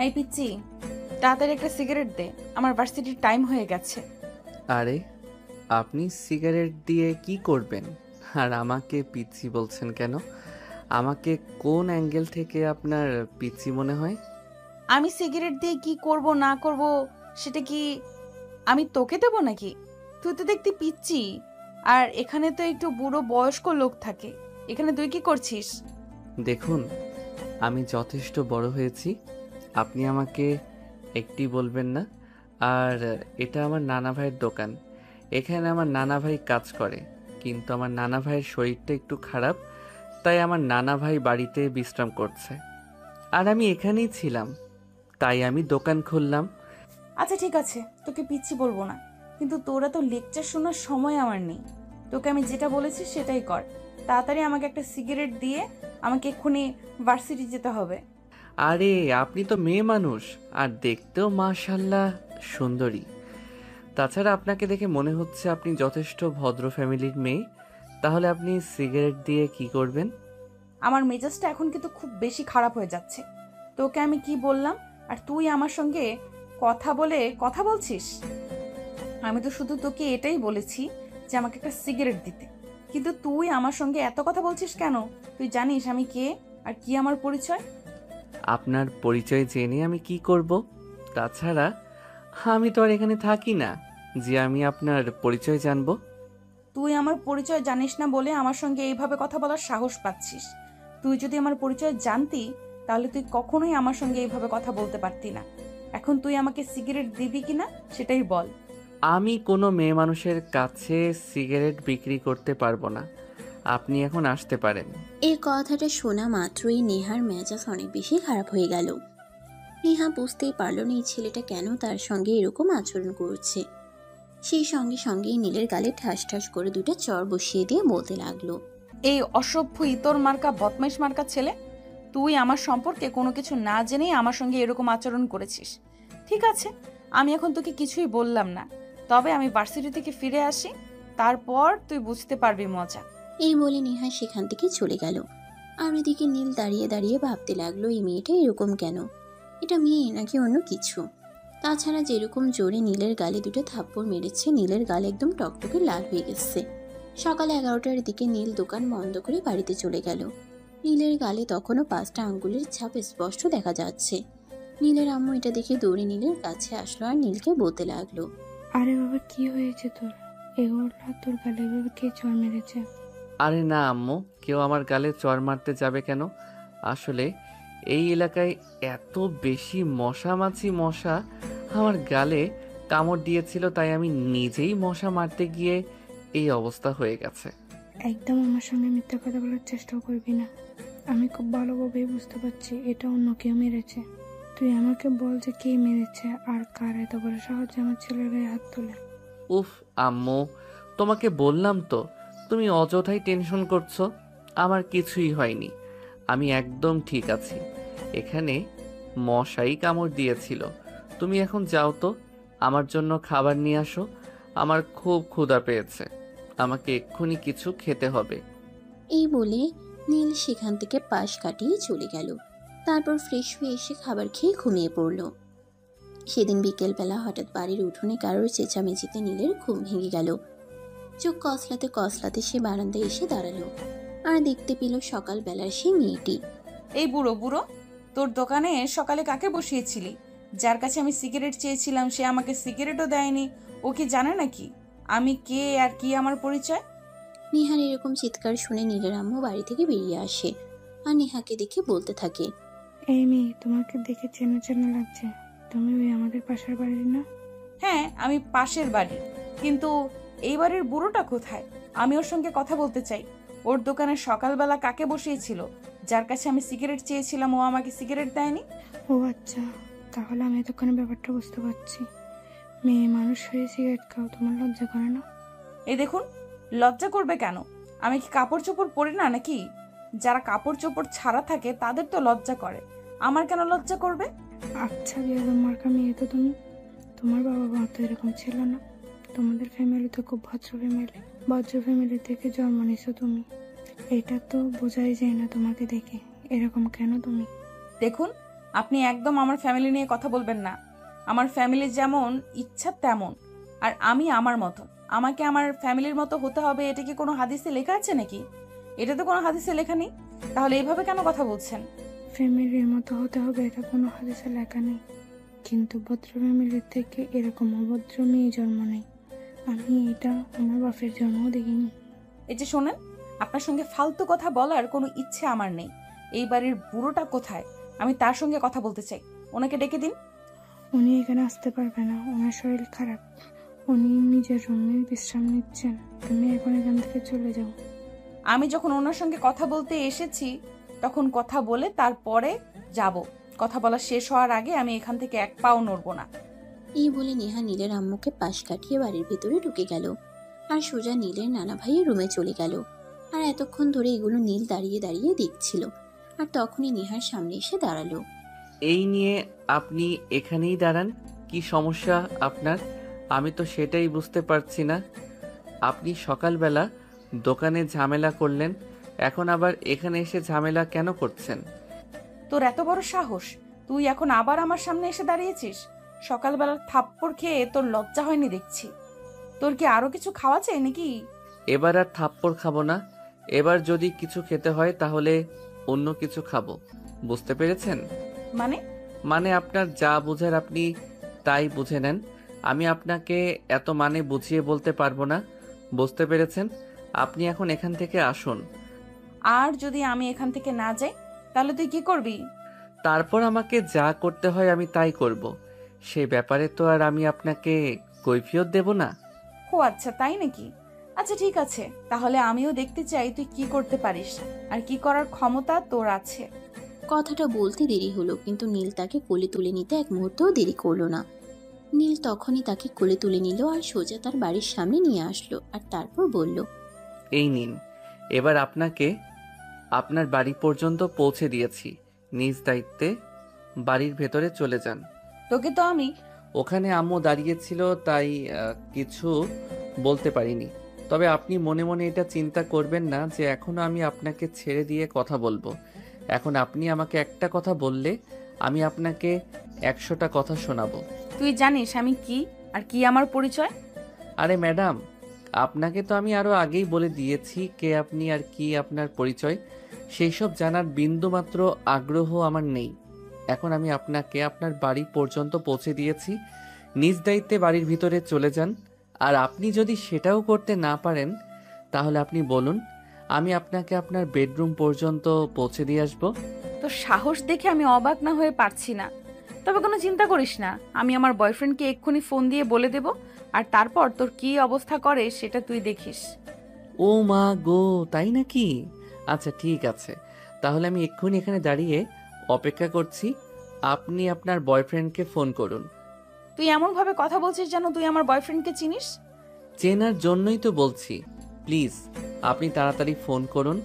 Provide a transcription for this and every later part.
এই পিচ্চি, তাড়াতাড়ি একটা সিগারেট দে, আমার ভার্সিটির টাইম হয়ে গেছে। আরে, আপনি সিগারেট দিয়ে কি করবেন? আর আমাকে পিচ্চি বলছেন কেন? আমাকে কোন অ্যাঙ্গেল থেকে আপনার পিচ্চি মনে হয়? আমি সিগারেট দিয়ে কি করব না করব সেটা কি আমি তোকে দেবো নাকি? তুই তো দেখতে পিচ্চি, আর এখানে তো একটু বুড়ো বয়স্ক লোক থাকে, এখানে তুই কি করছিস? দেখুন, আমি যথেষ্ট বড় হয়েছি। আপনি আমাকে একটি বলবেন না। আর এটা আমার নানা ভাইয়ের দোকান। এখানে আমার নানা ভাই কাজ করে, কিন্তু আমার নানা ভাইয়ের শরীরটা একটু খারাপ, তাই আমার নানা ভাই বাড়িতে বিশ্রাম করছে। আর আমি এখানেই ছিলাম, তাই আমি দোকান খুললাম। আচ্ছা ঠিক আছে, তোকে পিচ্চি বলবো না, কিন্তু তোরা তো লেকচার শোনার সময় আমার নেই। তোকে আমি যেটা বলেছি সেটাই কর। তাড়াতাড়ি আমাকে একটা সিগারেট দিয়ে আমাকে এক্ষুনি ভার্সিটি যেতে হবে। আরে, আপনি তো মেয়ে মানুষ, আর দেখতেও মাশাল্লাহ সুন্দরী। তাছাড়া আপনাকে দেখে মনে হচ্ছে আপনি যথেষ্ট ভদ্র ফ্যামিলির মেয়ে। তাহলে আপনি সিগারেট দিয়ে কি করবেন? আমার মেজাজটা এখন কিন্তু খুব বেশি খারাপ হয়ে যাচ্ছে। তোকে আমি কি বললাম, আর তুই আমার সঙ্গে কথা বলে কথা বলছিস? আমি তো শুধু তোকে এটাই বলেছি যে আমাকে একটা সিগারেট দিতে, কিন্তু তুই আমার সঙ্গে এত কথা বলছিস কেন? তুই জানিস আমি কে আর কি আমার পরিচয়? আপনার পরিচয় জেনে আমি কি করব? তাছাড়া আমি তো আর এখানে থাকি না যে আমি আপনার পরিচয় জানবো। তুই আমার পরিচয় জানিস না বলে আমার সঙ্গে এইভাবে কথা বলার সাহস পাচ্ছিস। তুই যদি আমার পরিচয় জানতি, তাহলে তুই কখনোই আমার সঙ্গে এইভাবে কথা বলতে পারতি না। এখন তুই আমাকে সিগারেট দিবি কিনা সেটাই বল। আমি কোনো মেয়ে মানুষের কাছে সিগারেট বিক্রি করতে পারবো না। আপনি এখন আসতে পারেন। এই কথাটা শোনা মাত্রই নেহার মেজাজ অনেক বেশি খারাপ হয়ে গেল। নেহা বুঝতেই পারল না এই ছেলেটা কেন তার সঙ্গে এরকম আচরণ করছে। সেই সঙ্গে সঙ্গেই নীলের গালে ঠাস ঠাস করে দুটো চর বসিয়ে দিয়ে বলতে লাগলো, এই অসভ্য ইতর মার্কা বদমাইশ মার্কা ছেলে, তুই আমার সম্পর্কে কোনো কিছু না জেনেই আমার সঙ্গে এরকম আচরণ করেছিস। ঠিক আছে, আমি এখন তোকে কিছুই বললাম না, তবে আমি ভার্সিটি থেকে ফিরে আসি, তারপর তুই বুঝতে পারবি মজা। এই বলে নেহা সেখান থেকে চলে গেল। আর এদিকে নীল দাঁড়িয়ে দাঁড়িয়ে ভাবতে লাগলো এই মেয়েটা এরকম কেন, এটা মেয়ে নাকি অন্য কিছু। তাছাড়া যেরকম জোরে নীলের গালে দুটো থাপ্পড় মেরেছে, নীলের গালে একদম টকটকে লাল হয়ে গেছে। সকাল 11টার দিকে নীল দোকান বন্ধ করে বাড়িতে চলে গেল। নীলের গালে তখনও 5টা আঙ্গুলের ছাপ স্পষ্ট দেখা যাচ্ছে। নীলের আম্মু এটা দেখে দৌড়ে নীলের কাছে আসলো আর নীলকে বলতে লাগলো, আরে বাবা, কি হয়েছে তোর? এগুলো তোর গালে এভাবে কে চড় মেরেছে? আরে না আম্মু, কেউ আমার গালে চড় মারতে যাবে কেন? আসলে এই এলাকায় এত বেশি মশা আমার গালে কামড় দিয়েছিল, তাই আমি নিজেই মশা মারতে গিয়ে এই অবস্থা হয়ে গেছে। একদম আমার সঙ্গে মিথ্যা কথা বলার চেষ্টাও করবি না। আমি খুব ভালোভাবেই বুঝতে পারছি এটা অন্য কেউ মেরেছে। তুই আমাকে বল যে কে মেরেছে আর কার এত বড় সাহস আমার ছেলের গায়ে হাত তোলে। উফ আম্মু, তোমাকে বললাম তো, তুমি অযথাই টেনশন করছো। আমার কিছুই হয়নি, আমি একদম ঠিক আছি। এখানে মশাই কামড় দিয়েছিল। তুমি এখন যাও তো, আমার জন্য খাবার নিয়ে আসো। আমার খুব ক্ষুধা পেয়েছে, আমাকে এক্ষুনি কিছু খেতে হবে। এই বলে নীল সেখান থেকে পাশ কাটিয়ে চলে গেল। তারপর ফ্রেশ হয়ে এসে খাবার খেয়ে ঘুমিয়ে পড়ল। সেদিন বিকেলবেলা হঠাৎ বাড়ির উঠোনে কারোর চেঁচামেচিতে নীলের ঘুম ভেঙে গেল। চোখ কসলাতে কসলাতে সে বারান্দায় এসে দাঁড়ালো আর দেখতে পেল সকালবেলার সেই মেয়েটি। এই বুড়ো বুড়ো, তোর দোকানে সকালে কাকে বসিয়েছিলি? যার কাছে আমি সিগারেট চেয়েছিলাম সে আমাকে সিগারেটও দেয়নি। ও কি জানে নাকি আমি কে আর কি আমার পরিচয়? নেহার এরকম চিৎকার শুনে নীলের আম্মু বাড়ি থেকে বেরিয়ে আসে আর নেহাকে দেখে বলতে থাকে, এই মেয়ে, তোমাকে দেখে চেনা চেনা লাগছে। তুমি ওই আমাদের পাশের বাড়ির না? হ্যাঁ, আমি পাশের বাড়ি, কিন্তু এই বাড়ির বুড়োটা কোথায়? আমি ওর সঙ্গে কথা বলতে চাই। ওর দোকানে সকালবেলা কাকে বসিয়েছিল? যার কাছে আমি সিগারেট চেয়েছিলাম ও আমাকে সিগারেট দেয়নি। ও আচ্ছা, তাহলে আমি এতক্ষণে ব্যাপারটা বুঝতে পারছি। মেয়ে মানুষ হয়ে সিগারেট খাও, তোমার লজ্জা করে না? এই দেখুন, লজ্জা করবে কেন? আমি কি কাপড় চোপড় পরি না নাকি? যারা কাপড় চোপড় ছাড়া থাকে তাদের তো লজ্জা করে, আমার কেন লজ্জা করবে? আচ্ছা বিয়াদব মার্কা মেয়ে তো তুমি। তোমার বাবা মা তো এরকম ছিল না। তোমাদের ফ্যামিলি তো খুব ভদ্র ফ্যামিলি। ভদ্র ফ্যামিলি থেকে জন্ম নিছো তুমি, এটা তো বোঝাই যায় না তোমাকে দেখে। এরকম কেন তুমি? দেখুন, আপনি একদম আমার ফ্যামিলি নিয়ে কথা বলবেন না। আমার ফ্যামিলি যেমন ইচ্ছা তেমন, আর আমি আমার মতো। আমাকে আমার ফ্যামিলির মতো হতে হবে, এটা কি কোনো হাদিসে লেখা আছে নাকি? এটা তো কোনো হাদিসে লেখা নেই। তাহলে এইভাবে কেন কথা বলছেন? ফ্যামিলির মতো হতে হবে এটা কোনো হাদিসে লেখা নেই, কিন্তু ভদ্র ফ্যামিলির থেকে এরকম অভদ্র মেয়ে জন্ম নেই। আমি এটা আমার বাপের জন্মও দেখিনি। এই যে শোনেন, আপনার সঙ্গে ফালতু কথা বলার কোনো ইচ্ছে আমার নেই। এই বাড়ির বুড়োটা কোথায়? আমি তার সঙ্গে কথা বলতে চাই। ওনাকে ডেকে দিন। উনি এখানে আসতে পারবে না, ওনার শরীর খারাপ। উনি নিজের রুমে বিশ্রাম নিচ্ছেন। তুমি এখন এখান থেকে চলে যাও। আমি যখন ওনার সঙ্গে কথা বলতে এসেছি তখন কথা বলে তারপরে যাব। কথা বলা শেষ হওয়ার আগে আমি এখান থেকে এক পাও নড়ব না। এই বলে নেহা নীলের আম্মুকে পাশ কাটিয়ে বাড়ির ভেতরে ঢুকে গেল আর সোজা নীলের নানা ভাইয়ের রুমে চলে গেল। আর এতক্ষণ ধরে এগুলো নীল দাঁড়িয়ে দাঁড়িয়ে দেখছিল। আর তখনই নেহার সামনে এসে দাঁড়ালো। এই নিয়ে আপনি এখানেই দাঁড়ান, কি সমস্যা আপনার? আমি তো সেটাই বুঝতে পারছি না। আপনি সকালবেলা দোকানে ঝামেলা করলেন, এখন আবার এখানে এসে ঝামেলা কেন করছেন? তোর এত বড় সাহস, তুই এখন আবার আমার সামনে এসে দাঁড়িয়েছিস? সকালবেলার থাপ্পড় খেয়ে তোর লজ্জা হয়নি দেখছি। তোর কি আরো কিছু খাওয়া চাই নাকি? এবার আর থাপ্পড় খাবো না। এবার যদি কিছু খেতে হয় তাহলে অন্য কিছু খাবো, বুঝতে পেরেছেন? মানে? মানে আপনার যা বোঝার আপনি তাই বুঝে নেন। আমি আপনাকে এত মানে বুঝিয়ে বলতে পারবো না, বুঝতে পেরেছেন? আপনি এখন এখান থেকে আসুন। আর যদি আমি এখান থেকে না যাই তাহলে তুই কি করবি? তারপর আমাকে যা করতে হয় আমি তাই করব। সে ব্যাপারে তো আর আমি আপনাকে কৈফিয়ত দেব না। ও আচ্ছা, তাই নাকি? আচ্ছা ঠিক আছে, তাহলে আমিও দেখতে চাই তুই কি করতে পারিস আর কি করার ক্ষমতা তোর আছে। কথাটা বলতে দেরি হলো, কিন্তু নীল তাকে কোলে তুলে নিতে এক মুহূর্তও দেরি করলো না। নীল তখনই তাকে কোলে তুলে নিল আর সোজা তার বাড়ির সামনে নিয়ে আসলো। আর তারপর বলল, এই নিন, এবার আপনাকে আপনার বাড়ি পর্যন্ত পৌঁছে দিয়েছি। নিজ দায়িত্বে বাড়ির ভেতরে চলে যান। তোকে তো আমি ওখানে আম্মু দাঁড়িয়েছিল তাই কিছু বলতে পারিনি। তবে আপনি মনে মনে এটা চিন্তা করবেন না যে এখনো আমি আপনাকে ছেড়ে দিয়ে কথা বলবো। এখন আপনি আমাকে একটা কথা বললে আমি আপনাকে 100টা কথা শোনাবো। তুই জানিস আমি কি আর কি আমার পরিচয়? আরে ম্যাডাম, আপনাকে তো আমি আরো আগেই বলে দিয়েছি কে আপনি আর কি আপনার পরিচয়। সেই সব জানার বিন্দুমাত্র আগ্রহ আমার নেই। এখন আমি আপনাকে আপনার বাড়ি পর্যন্ত পৌঁছে দিয়েছি। নিজ দায়িত্বে বাড়ির ভিতরে চলে যান। আর আপনি যদি সেটাও করতে না পারেন তাহলে আপনি বলুন, আমি আপনাকে আপনার বেডরুম পর্যন্ত পৌঁছে দিয়ে আসবো। তোর সাহস দেখে আমি অবাক না হয়ে পারছি না। তবে কোনো চিন্তা করিস না, আমি আমার বয়ফ্রেন্ডকে এক্ষুনি ফোন দিয়ে বলে দেব, আর তারপর তোর কি অবস্থা করে সেটা তুই দেখিস। ও মা গো, তাই নাকি? আচ্ছা ঠিক আছে, তাহলে আমি এক্ষুনি এখানে দাঁড়িয়ে অপেক্ষা করছি। আপনি আপনার বয়ফ্রেন্ডকে ফোন করুন। তুই এমন ভাবে কথা বলছিস যেন তুই আমার বয়ফ্রেন্ডকে চিনিস। চেনার জন্যই তো বলছি। প্লিজ আপনি তাড়াতাড়ি ফোন করুন।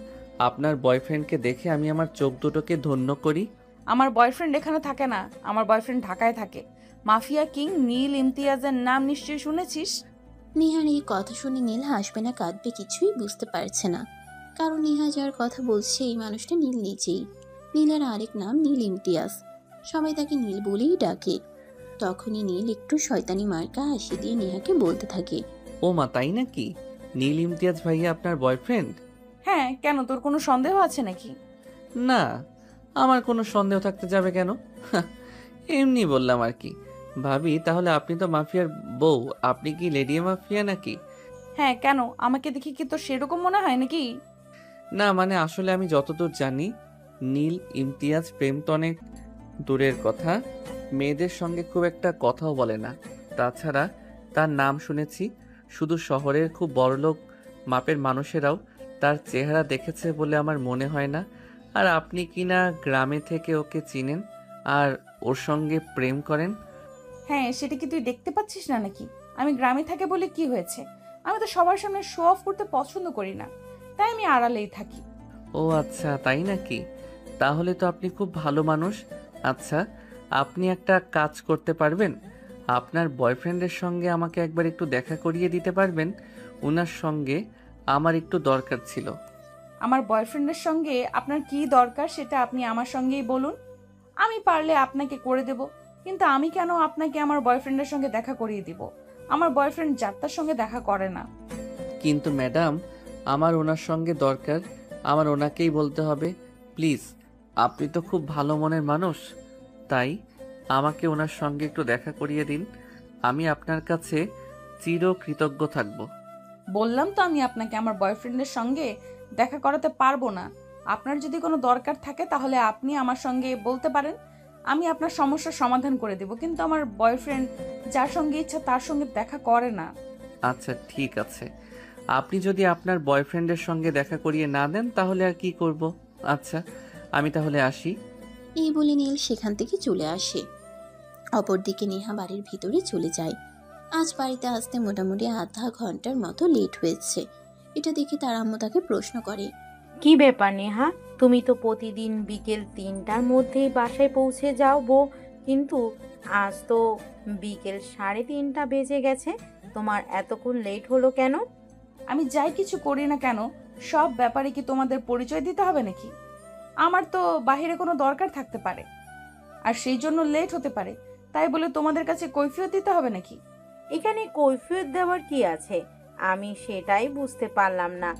আপনার বয়ফ্রেন্ডকে দেখে আমি আমার চোখ দুটোকে ধন্য করি। আমার বয়ফ্রেন্ড এখানে থাকে না, আমার বয়ফ্রেন্ড ঢাকায় থাকে। মাফিয়া কিং নীল ইমতিয়াজের নাম নিশ্চয়ই শুনেছিস। নেহার এই কথা শুনে নীল হাসবে না কাঁদবে কিছুই বুঝতে পারছে না। কারণ নেহা যার কথা বলছে এই মানুষটা নীল নিজেই। নীলের আরেক নাম নীল ইমতিয়াজ। সবাই তাকে নীল বলেই ডাকে। তখনই নীল একটু শয়তানি মার্কা হাসি দিয়ে নেহাকে বলতে থাকে, ও মা, তাই নাকি? নীল ইমতিয়াজ ভাইয়া আপনার বয়ফ্রেন্ড? হ্যাঁ, কেন তোর কোনো সন্দেহ আছে নাকি? না, আমার কোনো সন্দেহ থাকতে যাবে কেন? এমনি বললাম আর কি। ভাবি, তাহলে আপনি তো মাফিয়ার বউ, আপনি কি লেডি মাফিয়া নাকি? হ্যাঁ, কেন আমাকে দেখি কি তোর সেরকম মনে হয় নাকি? না মানে আসলে আমি যতদূর জানি নীল ইমতিয়াজ প্রেম তো অনেক দূরের কথা, মেয়েদের সঙ্গে খুব একটা কথাও বলে না। তাছাড়া তার নাম শুনেছি শুধু শহরের খুব বড়লোক মাপের মানুষেরাও তার চেহারা দেখেছে বলে আমার মনে হয় না। আর আপনি কিনা গ্রামে থেকে ওকে চিনেন আর ওর সঙ্গে প্রেম করেন? হ্যাঁ, সেটা কি তুই দেখতে পাচ্ছিস না নাকি? আমি গ্রামে থাকে বলে কি হয়েছে? আমি তো সবার সামনে শো অফ করতে পছন্দ করি না, তাই আমি আড়ালেই থাকি। ও আচ্ছা, তাই নাকি? তাহলে তো আপনি খুব ভালো মানুষ। আচ্ছা, আপনি একটা কাজ করতে পারবেন? আপনার বয়ফ্রেন্ডের সঙ্গে আমাকে একবার একটু দেখা করিয়ে দিতে পারবেন? ওনার সঙ্গে আমার একটু দরকার ছিল। আমার বয়ফ্রেন্ডের সঙ্গে আপনার কি দরকার সেটা আপনি আমার সঙ্গেই বলুন। আমি পারলে আপনাকে করে দেব, কিন্তু আমি কেন আপনাকে আমার বয়ফ্রেন্ডের সঙ্গে দেখা করিয়ে দিব? আমার বয়ফ্রেন্ড যাত্রার সঙ্গে দেখা করে না। কিন্তু ম্যাডাম, আমার ওনার সঙ্গে দরকার, আমার ওনাকেই বলতে হবে। প্লিজ, আপনি তো খুব ভালো মনের মানুষ, তাই আমাকে ওনার সঙ্গে একটু দেখা করিয়ে দিন। আমি আপনার কাছে চিরকৃতজ্ঞ থাকব। বললাম তো আমি আপনাকে আমার বয়ফ্রেন্ডের সঙ্গে দেখা করাতে পারবো না। আপনার যদি কোনো দরকার থাকে তাহলে আপনি আমার সঙ্গে বলতে পারেন, আমি আপনার সমস্যার সমাধান করে দেব, কিন্তু আমার বয়ফ্রেন্ড যার সঙ্গে ইচ্ছা তার সঙ্গে দেখা করে না। আচ্ছা ঠিক আছে, আপনি যদি আপনার বয়ফ্রেন্ডের সঙ্গে দেখা করিয়ে না দেন তাহলে আর কি করব। আচ্ছা, আমি তাহলে আসি। এই বলে নীল সেখান থেকে চলে আসে। অপরদিকে নেহা বাড়ির ভিতরে চলে যায়। আজ বাড়িতে আসতে মোটামুটি আধা ঘন্টার মতো লেট হয়েছে। এটা দেখে তার আম্মু তাকে প্রশ্ন করে। কি ব্যাপার নেহা, তুমি তো প্রতিদিন বিকেল 3টার মধ্যেই বাসায় পৌঁছে যাও বউ, কিন্তু আজ তো বিকেল 3:30 বেজে গেছে, তোমার এতক্ষণ লেট হলো কেন? আমি যাই কিছু করি না কেন, সব ব্যাপারে কি তোমাদের পরিচয় দিতে হবে নাকি? আমার তো বাইরে কোনো দরকার থাকতে পারে, আর সেই জন্য লেট হতে পারে, তাই বলে তোমাদের কাছে কৈফিয়ত দিতে হবে নাকি? এখানে কৈফিয়ত দেওয়ার কি আছে? আমি সেটাই বুঝতে পারলাম না।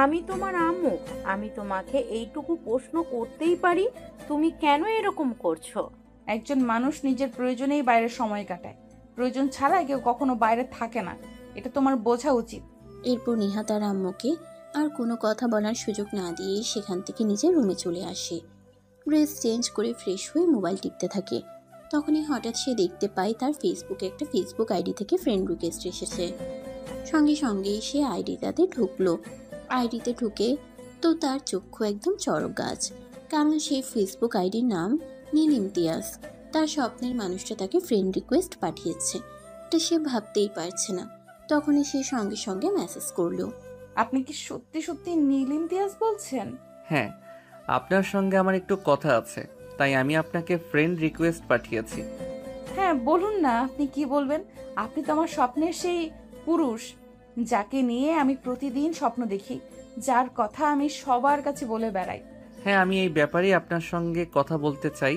আমি তোমার আম্মু, আমি তোমাকে এইটুকু প্রশ্ন করতেই পারি, তুমি কেন এরকম করছো? একজন মানুষ নিজের প্রয়োজনেই বাইরে সময় কাটায়, প্রয়োজন ছাড়া কেউ কখনো বাইরে থাকে না, এটা তোমার বোঝা উচিত। এরপর নেহা তার আম্মুকে আর কোনো কথা বলার সুযোগ না দিয়েই সেখান থেকে নিজের রুমে চলে আসে। ড্রেস চেঞ্জ করে ফ্রেশ হয়ে মোবাইল টিপতে থাকে। তখনই হঠাৎ সে দেখতে পায় তার ফেসবুকে একটা ফেসবুক আইডি থেকে ফ্রেন্ড রিকোয়েস্ট এসেছে। সঙ্গে সঙ্গেই সে আইডিটাতে ঢুকলো। আইডিতে ঢুকে তো তার চক্ষু একদম চড়ক গাছ, কারণ সেই ফেসবুক আইডির নাম নীল ইমতিয়াজ। তার স্বপ্নের মানুষটা তাকে ফ্রেন্ড রিকোয়েস্ট পাঠিয়েছে, এটা সে ভাবতেই পারছে না। তখনই সে সঙ্গে সঙ্গে মেসেজ করলো। আপনি কি সত্যি সত্যি নীল ইমতিয়াজ বলছেন? হ্যাঁ, আপনার সঙ্গে আমার একটু কথা আছে, তাই আমি আপনাকে ফ্রেন্ড রিকোয়েস্ট পাঠিয়েছি। হ্যাঁ বলুন না, আপনি কি বলবেন? আপনি তো আমার স্বপ্নের সেই পুরুষ, যাকে নিয়ে আমি প্রতিদিন স্বপ্ন দেখি, যার কথা আমি সবার কাছে বলে বেড়াই। হ্যাঁ, আমি এই ব্যাপারেই আপনার সঙ্গে কথা বলতে চাই।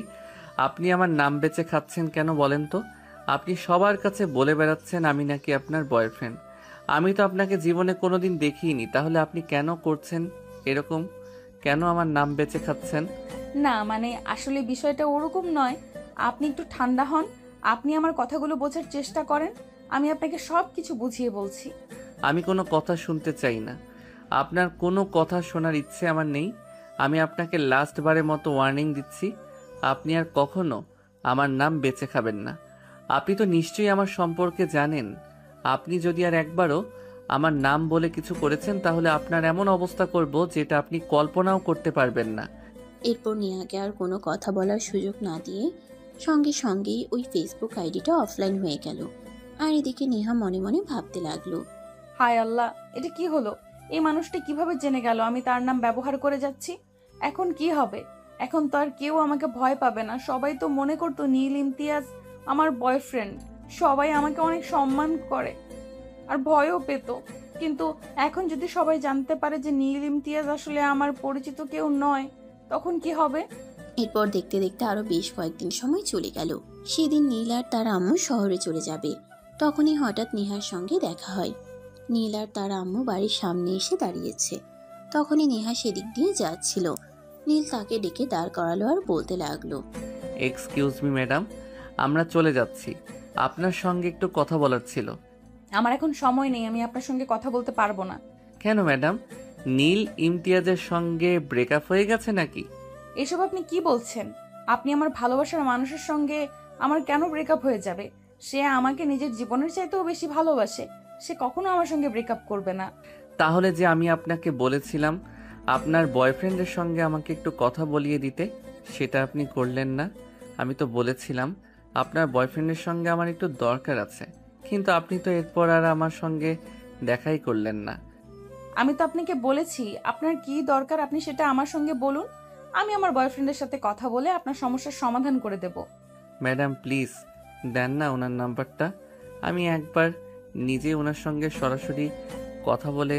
আপনি আমার নাম বেচে খাচ্ছেন কেন বলেন তো? আপনি সবার কাছে বলে বেড়াচ্ছেন আমি নাকি আপনার বয়ফ্রেন্ড। আমি তো আপনাকে জীবনে কোনোদিন দেখিনি, তাহলে আপনি কেন করছেন এরকম? কেন আমার নাম বেচে খাচ্ছেন? না মানে আসলে বিষয়টা ওরকম নয়, আপনি একটু ঠান্ডা হন, আপনি আমার কথাগুলো বোঝার চেষ্টা করেন, আমি আপনাকে সব কিছু বুঝিয়ে বলছি। আমি কোনো কথা শুনতে চাই না, আপনার কোনো কথা শোনার ইচ্ছে আমার নেই। আমি আপনাকে লাস্ট বারের মতো ওয়ার্নিং দিচ্ছি, আপনি আর কখনো আমার নাম বেচে খাবেন না। আপনি তো নিশ্চয়ই আমার সম্পর্কে জানেন। আপনি যদি আর একবারও আমার নাম বলে কিছু করেছেন তাহলে আপনার এমন অবস্থা করব যেটা আপনি কল্পনাও করতে পারবেন না। এরপর নেহাকে আর কোনো কথা বলার সুযোগ না দিয়ে সঙ্গে সঙ্গেই ওই ফেসবুক আইডিটা অফলাইন হয়ে গেল। আর এদিকে নেহা মনে মনে ভাবতে লাগলো। হায় আল্লাহ, এটা কি হলো? এই মানুষটি কিভাবে জেনে গেল আমি তার নাম ব্যবহার করে যাচ্ছি? এখন কি হবে? এখন তো আর কেউ আমাকে ভয় পাবে না, সবাই তো মনে করতো নীল ইমতিয়াজ আমার বয়ফ্রেন্ড, সবাই আমাকে অনেক সম্মান করে আর ভয়ও পেত। কিন্তু এখন যদি সবাই জানতে পারে যে নীল ইমতিয়াজ আসলে আমার পরিচিত কেউ নয়, তখন কি হবে? এরপর দেখতে দেখতে আরো বেশ কয়েকদিন সময় চলে গেল। সেদিন নীল আর তার আম্মু শহরে চলে যাবে। তখনই হঠাৎ নেহার সঙ্গে দেখা হয়। নীল আর তার আম্মু বাড়ির সামনে এসে দাঁড়িয়েছে। তখনই নেহা সেদিক দিয়ে যাচ্ছিল। নীল তাকে ডেকে দাঁড় করালো আর বলতে লাগলো। এক্সকিউজ মি ম্যাডাম, আমরা চলে যাচ্ছি, আপনার সঙ্গে একটু কথা বলার ছিল। আমার এখন সময় নেই, আমি আপনার সঙ্গে কথা বলতে পারবো না। কেন ম্যাডাম, নীল ইমতিয়াজের সঙ্গে ব্রেকআপ হয়ে গেছে নাকি? এসব আপনি কি বলছেন? আপনি আমার ভালোবাসার মানুষের সঙ্গে আমার কেন ব্রেকআপ হয়ে যাবে? সে আমাকে নিজের জীবনের চাইতেও বেশি ভালোবাসে, সে কখনো আমার সঙ্গে ব্রেকআপ করবে না। তাহলে যে আমি আপনাকে বলেছিলাম আপনার বয়ফ্রেন্ডের সঙ্গে আমাকে একটু কথা বলিয়ে দিতে, সেটা আপনি করলেন না। আমি তো বলেছিলাম আপনার বয়ফ্রেন্ডের সঙ্গে আমার একটু দরকার আছে, কিন্তু আপনি তো এরপর আর আমার সঙ্গে দেখাই করলেন না। আমি তো আপনাকে বলেছি আপনার কি দরকার আপনি সেটা আমার সঙ্গে বলুন, আমি আমার বয়ফ্রেন্ডের সাথে কথা বলে আপনার সমস্যার সমাধান করে দেব। ম্যাডাম প্লিজ দেন না ওনার নাম্বারটা, আমি একবার নিজে ওনার সঙ্গে সরাসরি কথা বলে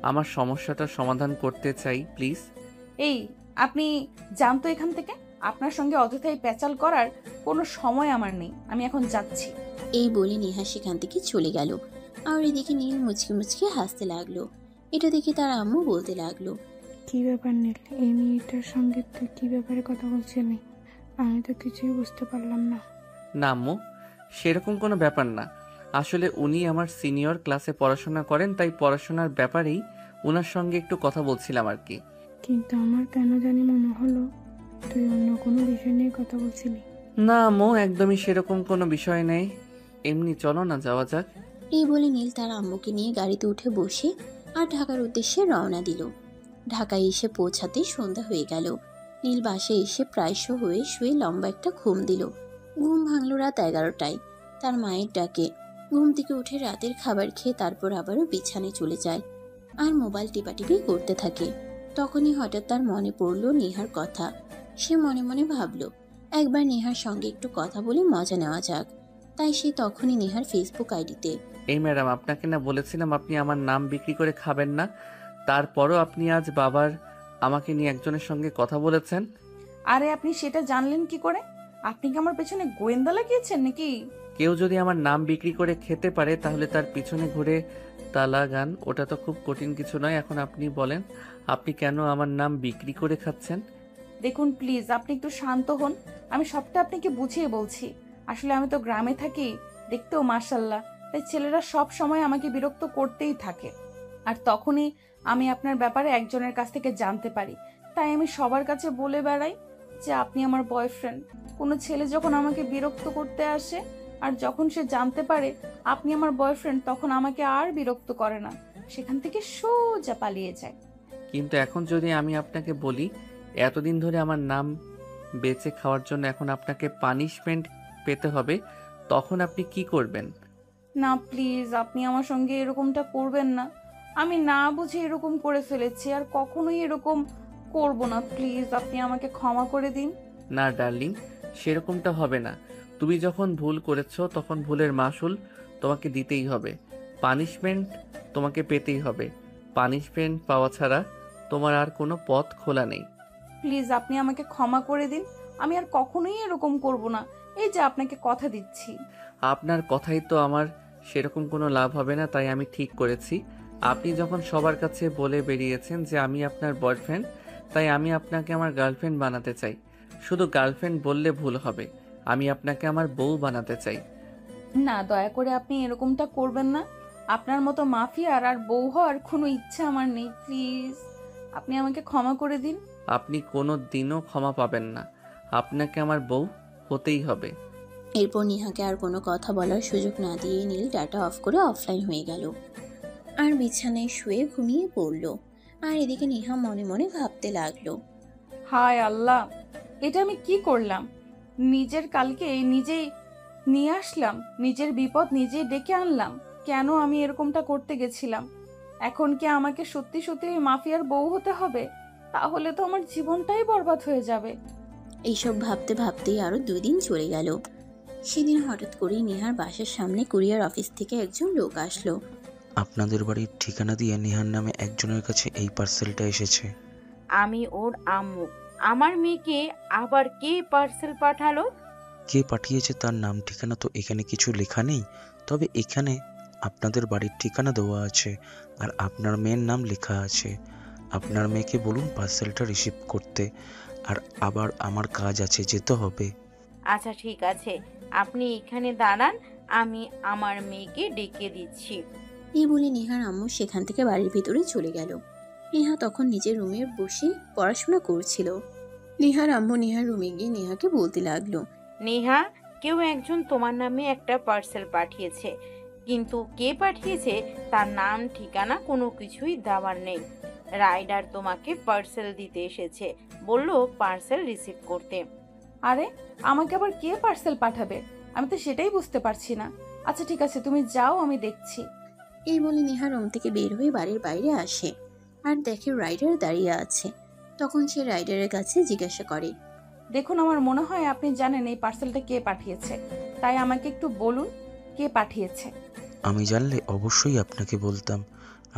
আমার সমস্যাটার সমাধান করতে চাই প্লিজ। এই, আপনি যান তো এখান থেকে। আপনার সঙ্গে অযথাই প্যাচাল করার কোনো সময় আমার নেই, আমি এখন যাচ্ছি। এই বলে নেহা সেখান থেকে চলে গেল। আর এদিকে নীল মুচকি মুচকি হাসতে লাগলো। এটা দেখে তার আম্মু বলতে লাগলো, কি ব্যাপার নীল, এই মেয়েটার সঙ্গে তুই কি ব্যাপারে কথা বলছিলি? আমি তো কিছুই বুঝতে পারলাম না। না আম্মু, সেরকম কোনো ব্যাপার না। আসলে উনি আমার সিনিয়র, ক্লাসে পড়াশোনা করেন, তাই পড়াশোনার ব্যাপারেই ওনার সঙ্গে একটু কথা বলছিলাম আর কি। কিন্তু আমার কেন জানি মনে হলো তুই অন্য কোনো বিষয় নিয়ে কথা বলছিলি। না আম্মু, একদমই সেরকম কোনো বিষয় নেই। এমনি চলো না যাওয়া যাক। এই বলে নীল তার আম্মুকে নিয়ে গাড়িতে উঠে বসে আর ঢাকার উদ্দেশ্যে রওনা দিল। ঢাকায় এসে পৌঁছাতে সন্ধ্যা হয়ে গেল। নীল বাসে এসে প্রায়শ হয়ে শুয়ে লম্বা একটা ঘুম দিল। ঘুম ভাঙল রাত 11টায় তার মায়ের ডাকে। ঘুম থেকে উঠে রাতের খাবার খেয়ে তারপর আবারও বিছানায় চলে যায় আর মোবাইল টিপাটিপি করতে থাকে। তখনই হঠাৎ তার মনে পড়ল নেহার কথা। সে মনে মনে ভাবল, একবার নেহার সঙ্গে একটু কথা বলে মজা নেওয়া যাক। তাই সে তখনই নেহার ফেসবুক আইডিতে, এই ম্যাডাম, আপনাকে না বলেছিলাম আপনি আমার নাম বিক্রি করে খাবেন না? তারপরও আপনি আজ বাবার আমাকে নিয়ে একজনের সঙ্গে কথা বলেছেন। আরে আপনি সেটা জানলেন কি করে? আপনি কি আমার পেছনে গোয়েন্দা লাগিয়েছেন নাকি? কেউ যদি আমার নাম বিক্রি করে খেতে পারে তাহলে তার পিছনে ঘুরে তালা গান, ওটা তো খুব কঠিন কিছু নয়। এখন আপনি বলেন, আপনি কেন আমার নাম বিক্রি করে খাচ্ছেন? দেখুন প্লিজ, আপনি একটু শান্ত হন। আমি সবটা আপনাকে বুঝিয়ে বলছি। আসলে আমি তো গ্রামে থাকি, দেখতেও মাশাল্লাহ, তাই ছেলেরা সব সময় আমাকে বিরক্ত করতেই থাকে। আর তখনই আমি আপনার ব্যাপারে একজনের কাছ থেকে জানতে পারি, তাই আমি সবার কাছে বলে বেড়াই যে আপনি আমার বয়ফ্রেন্ড। কোনো ছেলে যখন আমাকে বিরক্ত করতে আসে আর যখন সে জানতে পারে আপনি আমার বয়ফ্রেন্ড, তখন আমাকে আর বিরক্ত করে না, সেখান থেকে সোজা পালিয়ে যায়। কিন্তু এখন যদি আমি আপনাকে বলি এতদিন ধরে আমার নাম বেঁচে খাওয়ার জন্য এখন আপনাকে পানিশমেন্ট পেতে হবে, তখন আপনি কি করবেন? না প্লিজ, আপনি আমার সঙ্গে এরকমটা করবেন না। আমি না বুঝে এরকম করে ফেলেছি, আর কখনোই এরকম করব না। প্লিজ আপনি আমাকে ক্ষমা করে দিন। না ডার্লিং, সেরকমটা হবে না। তুমি যখন ভুল করেছো তখন ভুলের মাসুল তোমাকে দিতেই হবে। পানিশমেন্ট তোমাকে পেতেই হবে। পানিশমেন্ট পাওয়া ছাড়া তোমার আর কোনো পথ খোলা নেই। প্লিজ আপনি আমাকে ক্ষমা করে দিন। আমি আর কখনোই এরকম করব না, এই যে আপনাকে কথা দিচ্ছি। আপনার কথাই তো আমার সেরকম কোনো লাভ হবে না, তাই আমি ঠিক করেছি। আপনি যখন সবার কাছে বলে বেরিয়েছেন যে আমি আপনার বয়ফ্রেন্ড, তাই আমি আপনাকে আমার গার্লফ্রেন্ড বানাতে চাই। শুধু গার্লফ্রেন্ড বললে ভুল হবে, আমি আপনাকে আমার বউ বানাতে চাই। না, দয়া করে আপনি এরকমটা করবেন না। আপনার মতো মাফিয়ার আর বউ হওয়ার কোনো ইচ্ছা আমার নেই। প্লিজ আপনি আমাকে ক্ষমা করে দিন। আপনি কোনো দিনও ক্ষমা পাবেন না, আপনাকে আমার বউ হতেই হবে। এরপর নেহাকে আর কোনো কথা বলার সুযোগ না দিয়ে নীল ডাটা অফ করে অফলাইন হয়ে গেল আর বিছানায় শুয়ে ঘুমিয়ে পড়ল। আর এদিকে নেহা মনে মনে ভাবতে লাগলো, হায় আল্লাহ, এটা আমি কি করলাম? নিজের কালকে নিজেই নিয়ে আসলাম, নিজের বিপদ নিজেই ডেকে আনলাম। কেন আমি এরকমটা করতে গেছিলাম? এখন কি আমাকে সত্যি সত্যি ওই মাফিয়ার বউ হতে হবে? তাহলে তো আমার জীবনটাই বরবাদ হয়ে যাবে। এইসব ভাবতে ভাবতেই আরো 2 দিন চলে গেল। সেদিন হঠাৎ করেই নেহার বাসার সামনে কুরিয়ার অফিস থেকে একজন লোক আসলো। আপনাদের বাড়ির ঠিকানা দিয়ে নেহার নামে একজনের কাছে এই পার্সেলটা এসেছে। আমি ওর আম্মু। আমার মেয়েকে আবার কে পার্সেল পাঠালো? কে পাঠিয়েছে তার নাম ঠিকানা তো এখানে কিছু লেখা নেই, তবে এখানে আপনাদের বাড়ির ঠিকানা দেওয়া আছে আর আপনার মেয়ের নাম লেখা আছে। আপনার মেয়েকে বলুন পার্সেলটা রিসিভ করতে, আর আবার আমার কাজ আছে, যেতে হবে। আচ্ছা ঠিক আছে, আপনি এখানে দাঁড়ান, আমি আমার মেয়েকে ডেকে দিচ্ছি। এই বলে নেহার আম্মু সেখান থেকে বাড়ির ভিতরে চলে গেল। নেহা তখন নিজের রুমে বসে পড়াশোনা করছিল। নেহার আম্মু নেহার রুমে গিয়ে নেহাকে বলতে লাগলো, নেহা, কেউ একজন তোমার নামে একটা পার্সেল পাঠিয়েছে, কিন্তু কে পাঠিয়েছে তার নাম ঠিকানা কোনো কিছুই দেওয়ার নেই। রাইডার তোমাকে পার্সেল দিতে এসেছে, বলল পার্সেল রিসিভ করতে। আরে আমাকে আবার কে পার্সেল পাঠাবে? আমি তো সেটাই বুঝতে পারছি না। আচ্ছা ঠিক আছে, তুমি যাও, আমি দেখছি। এই বলে নেহা রুম থেকে বের হয়ে বাড়ির বাইরে আসে আর দেখে রাইডার দাঁড়িয়ে আছে। তখন সে রাইডারের কাছে জিজ্ঞাসা করে, দেখুন, আমার মনে হয় আপনি জানেন এই পার্সেলটা কে পাঠিয়েছে, তাই আমাকে একটু বলুন কে পাঠিয়েছে। আমি জানলে অবশ্যই আপনাকে বলতাম।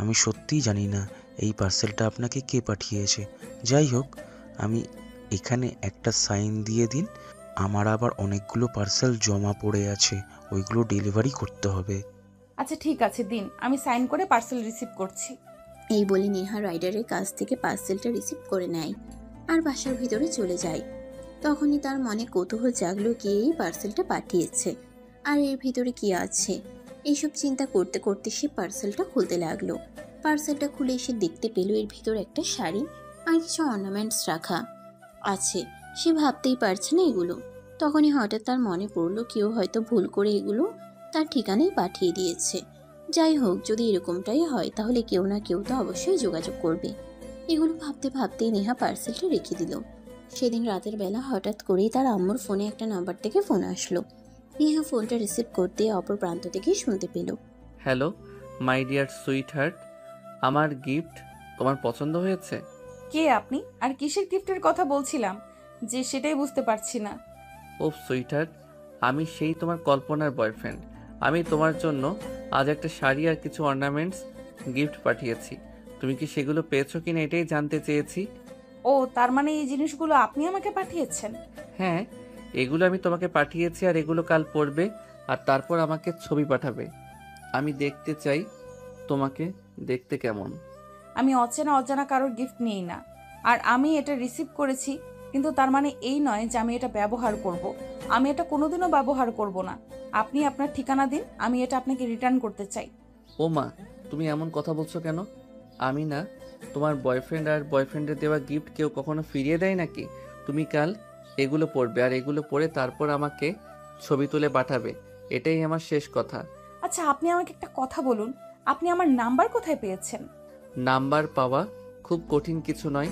আমি সত্যিই জানি না এই পার্সেলটা আপনাকে কে পাঠিয়েছে। যাই হোক, আমি এখানে একটা সাইন দিয়ে দিন। আমার আবার অনেকগুলো পার্সেল জমা পড়ে আছে, ওইগুলো ডেলিভারি করতে হবে। আচ্ছা ঠিক আছে, দিন, আমি সাইন করে পার্সেল রিসিভ করছি। এই বলে নেহা রাইডারের কাছ থেকে পার্সেলটা রিসিভ করে নেয় আর বাসার ভিতরে চলে যায়। তখনই তার মনে কৌতূহল জাগলো, কে এই পার্সেলটা পাঠিয়েছে আর এর ভিতরে কি আছে। এইসব চিন্তা করতে করতে সে পার্সেলটা খুলতে লাগলো। পার্সেলটা খুলে এসে দেখতে পেল এর ভিতরে একটা শাড়ি আর কিছু অর্নামেন্টস রাখা আছে। সে ভাবতেই পারছে না এগুলো। তখনই হঠাৎ তার মনে পড়লো কেউ হয়তো ভুল করে এগুলো তার ঠিকানায় পাঠিয়ে দিয়েছে। যাই হোক, যদি এরকমটাই হয় তাহলে কেউ না কেউ তো অবশ্যই যোগাযোগ করবে। এগুলো ভাবতে ভাবতেই নেহা পার্সেলটা রেখে দিল। সেদিন রাতের বেলা হঠাৎ করেই তার আম্মুর ফোনে একটা নাম্বার থেকে ফোন আসলো। নেহা ফোনটা রিসিভ করতে অপর প্রান্ত থেকেই শুনতে পেল, hello my dear sweet heart, আমার গিফট তোমার পছন্দ হয়েছে? কে আপনি আর কিসের গিফটের কথা বলছিলাম যে সেটাই বুঝতে পারছি না। ও সুইট হার্ট, আমি সেই তোমার কল্পনার বয়ফ্রেন্ড। আমি তোমার জন্য আজ একটা শাড়ি আর কিছু অর্নামেন্টস গিফট পাঠিয়েছি। তুমি কি সেগুলো পেয়েছো কিনা এটাই জানতে চেয়েছি। ও, তার মানে এই জিনিসগুলো আপনি আমাকে পাঠিয়েছেন? হ্যাঁ, এগুলো আমি তোমাকে পাঠিয়েছি আর এগুলো কাল পড়বে আর তারপর আমাকে ছবি পাঠাবে। আমি দেখতে চাই তোমাকে দেখতে কেমন। আমি অচেনা অজানা কারোর গিফট নিই না, আর আমি এটা রিসিভ করেছি, কিন্তু তার মানে এই নয় যে আমি এটা ব্যবহার করব। আমি এটা কোনোদিনও ব্যবহার করব না। আপনি আপনার ঠিকানা দিন, আমি এটা আপনাকে রিটার্ন করতে চাই। ও মা, তুমি এমন কথা বলছো কেন? আমি না তোমার বয়ফ্রেন্ড, আর বয়ফ্রেন্ডের দেওয়া গিফট কেউ কখনো ফিরিয়ে দেয় নাকি? তুমি কাল এগুলো পড়বে আর এগুলো পড়ে তারপর আমাকে ছবি তুলে পাঠাবে। এটাই আমার শেষ কথা। আচ্ছা, আপনি আমাকে একটা কথা বলুন, আপনি আমার নাম্বার কোথায় পেয়েছেন? নাম্বার পাওয়া খুব কঠিন কিছু নয়।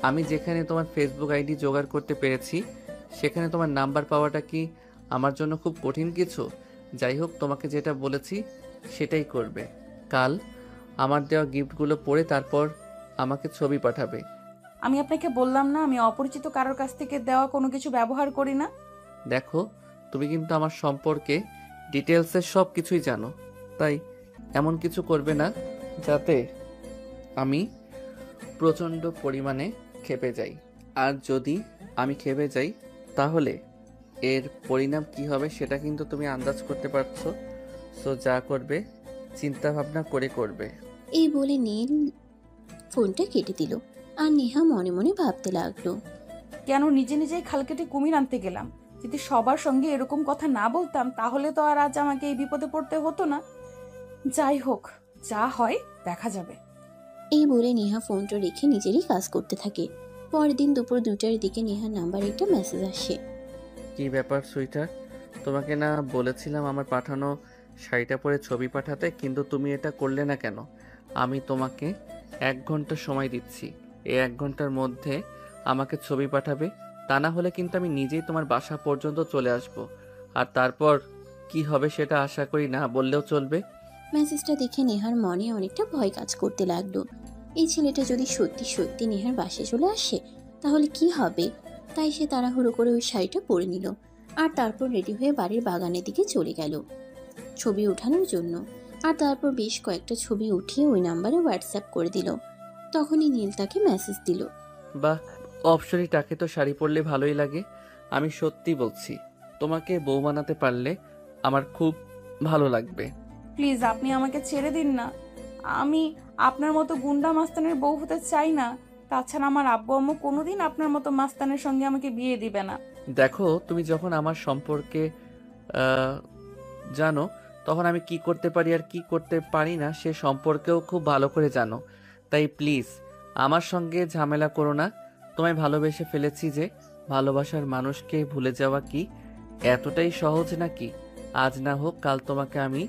আমি যেখানে তোমার ফেসবুক আইডি জোগাড় করতে পেরেছি সেখানে তোমার নাম্বার পাওয়াটা কি আমার জন্য খুব কঠিন কিছু? যাই হোক, তোমাকে যেটা বলেছি সেটাই করবে। কাল আমার দেওয়া গিফটগুলো পড়ে তারপর আমাকে ছবি পাঠাবে। আমি আপনাকে বললাম না আমি অপরিচিত কারোর কাছ থেকে দেওয়া কোনো কিছু ব্যবহার করি না। দেখো, তুমি কিন্তু আমার সম্পর্কে ডিটেলসের সব কিছুই জানো, তাই এমন কিছু করবে না যাতে আমি প্রচণ্ড পরিমাণে ক্ষেপে যাই। আর যদি আমি ক্ষেপে যাই তাহলে এর পরিণাম কি হবে সেটা কিন্তু তুমি আন্দাজ করতে পারছো। সো যা করবে চিন্তা ভাবনা করে করবে। এই বলে নীল ফোনটা কেটে দিল আর নেহা মনে মনে ভাবতে লাগলো, কেন নিজে নিজেই খাল কেটে কুমির আনতে গেলাম? যদি সবার সঙ্গে এরকম কথা না বলতাম তাহলে তো আর আজ আমাকে এই বিপদে পড়তে হতো না। যাই হোক, যা হয় দেখা যাবে। এই বলে নেহা ফোনটা রেখে নিজেরই কাজ করতে থাকে। পরের দিন দুপুর 2টার দিকে নেহার নাম্বারে একটা মেসেজ আসে। কি ব্যাপার সুইটার, তোমাকে না বলেছিলাম আমার পাঠানো শাড়িটা পরে ছবি পাঠাতে, কিন্তু তুমি এটা করলে না কেন? আমি তোমাকে 1 ঘন্টা সময় দিচ্ছি, এই 1 ঘন্টার মধ্যে আমাকে ছবি পাঠাবে, তা না হলে কিন্তু আমি নিজেই তোমার বাসা পর্যন্ত চলে আসব। আর তারপর কি হবে সেটা আশা করি না বললেও চলবে। মেসেজটা দেখে নেহার মনে অনেকটা ভয় কাজ করতে লাগলো। এই ছেলেটা যদি সত্যি সত্যি নেহার বাসায় চলে আসে তাহলে কি হবে। তাই সে তাড়াহুড়ো করে ওই শাড়িটা পরে নিল আর তারপর রেডি হয়ে বাড়ির বাগানের দিকে চলে গেল ছবি ওঠানোর জন্য। আর তারপর বেশ কয়েকটা ছবি উঠিয়ে ওই নাম্বারে হোয়াটসঅ্যাপ করে দিল। তখনই নীল তাকে মেসেজ দিল, বাহ, অপসরিটাকে তো শাড়ি পরলে ভালোই লাগে। আমি সত্যি বলছি, তোমাকে বউ বানাতে পারলে আমার খুব ভালো লাগবে। প্লিজ আপনি আমাকে ছেড়ে দিন না। আমি আপনার মতো গুন্ডা মাস্তানের বউ হতে চাই না। তাছাড়া আমার আব্বু আম্মু কোনোদিন আপনার মতো মাস্তানের সঙ্গে আমাকে বিয়ে দিবে না। দেখো, তুমি যখন আমার সম্পর্কে জানো তখন আমি কি করতে পারি আর কি করতে পারি না সে সম্পর্কেও খুব ভালো করে জানো। তাই প্লিজ আমার সঙ্গে ঝামেলা করো না। তোমায় ভালোবেসে ফেলেছি যে ভালোবাসার মানুষকে ভুলে যাওয়া কি এতটাই সহজ নাকি? আজ না হোক কাল তোমাকে আমি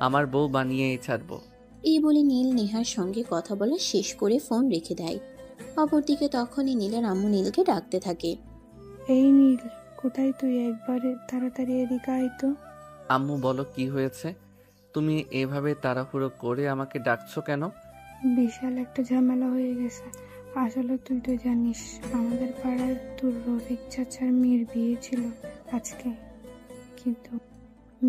আমার বউ বানিয়েই ছাড়বো। এই বলে নীল নেহার সঙ্গে কথা বলা শেষ করে ফোন রেখে দেয়। অপরদিকে তখনই নীলের আম্মু নীলকে ডাকতে থাকে। এই নীল, কোথায় তুই? একবারে তাড়াতাড়ি এদিকে আয় তো। আম্মু বলো কি হয়েছে? তুমি এভাবে তাড়াহুড়ো করে আমাকে ডাকছো কেন? বিশাল একটা ঝামেলা হয়ে গেছে। আসলে তুই তো জানিস আমাদের পাড়ার তোর রফিক চাচার মেয়ের বিয়ে ছিল আজকে, কিন্তু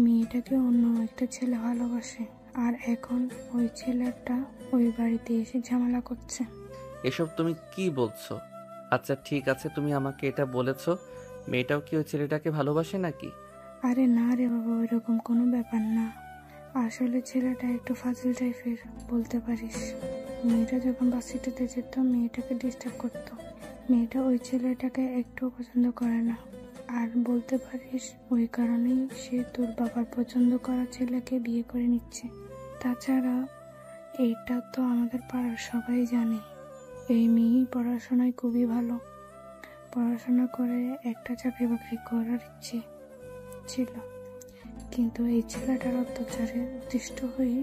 মেয়েটাকে অন্য একটা ছেলে ভালোবাসে আর এখন ওই ছেলেটা ওই বাড়িতে এসে ঝামেলা করছে। এসব তুমি কি বলছো? আচ্ছা ঠিক আছে, তুমি আমাকে এটা বলেছো, মেয়েটাও কি ওই ছেলেটাকে ভালোবাসে নাকি? আরে না রে বাবা, ওইরকম কোনো ব্যাপার না। আসলে ছেলেটা একটু ফাজিল টাইপের বলতে পারিস। মেয়েটা যখন বাসিটিতে যেত মেয়েটাকে ডিস্টার্ব করতো। মেয়েটা ওই ছেলেটাকে একটুও পছন্দ করে না। আর বলতে পারিস ওই কারণেই সে তোর বাবার পছন্দ করা ছেলেকে বিয়ে করে নিচ্ছে। তাছাড়া এইটা তো আমাদের পাড়ার সবাই জানে। এই মেয়ে পড়াশোনায় খুবই ভালো, পড়াশোনা করে একটা চাকরি বাকরি করার ইচ্ছে ছিল, কিন্তু এই ছেলেটার অত্যাচারে অতিষ্ঠ হয়ে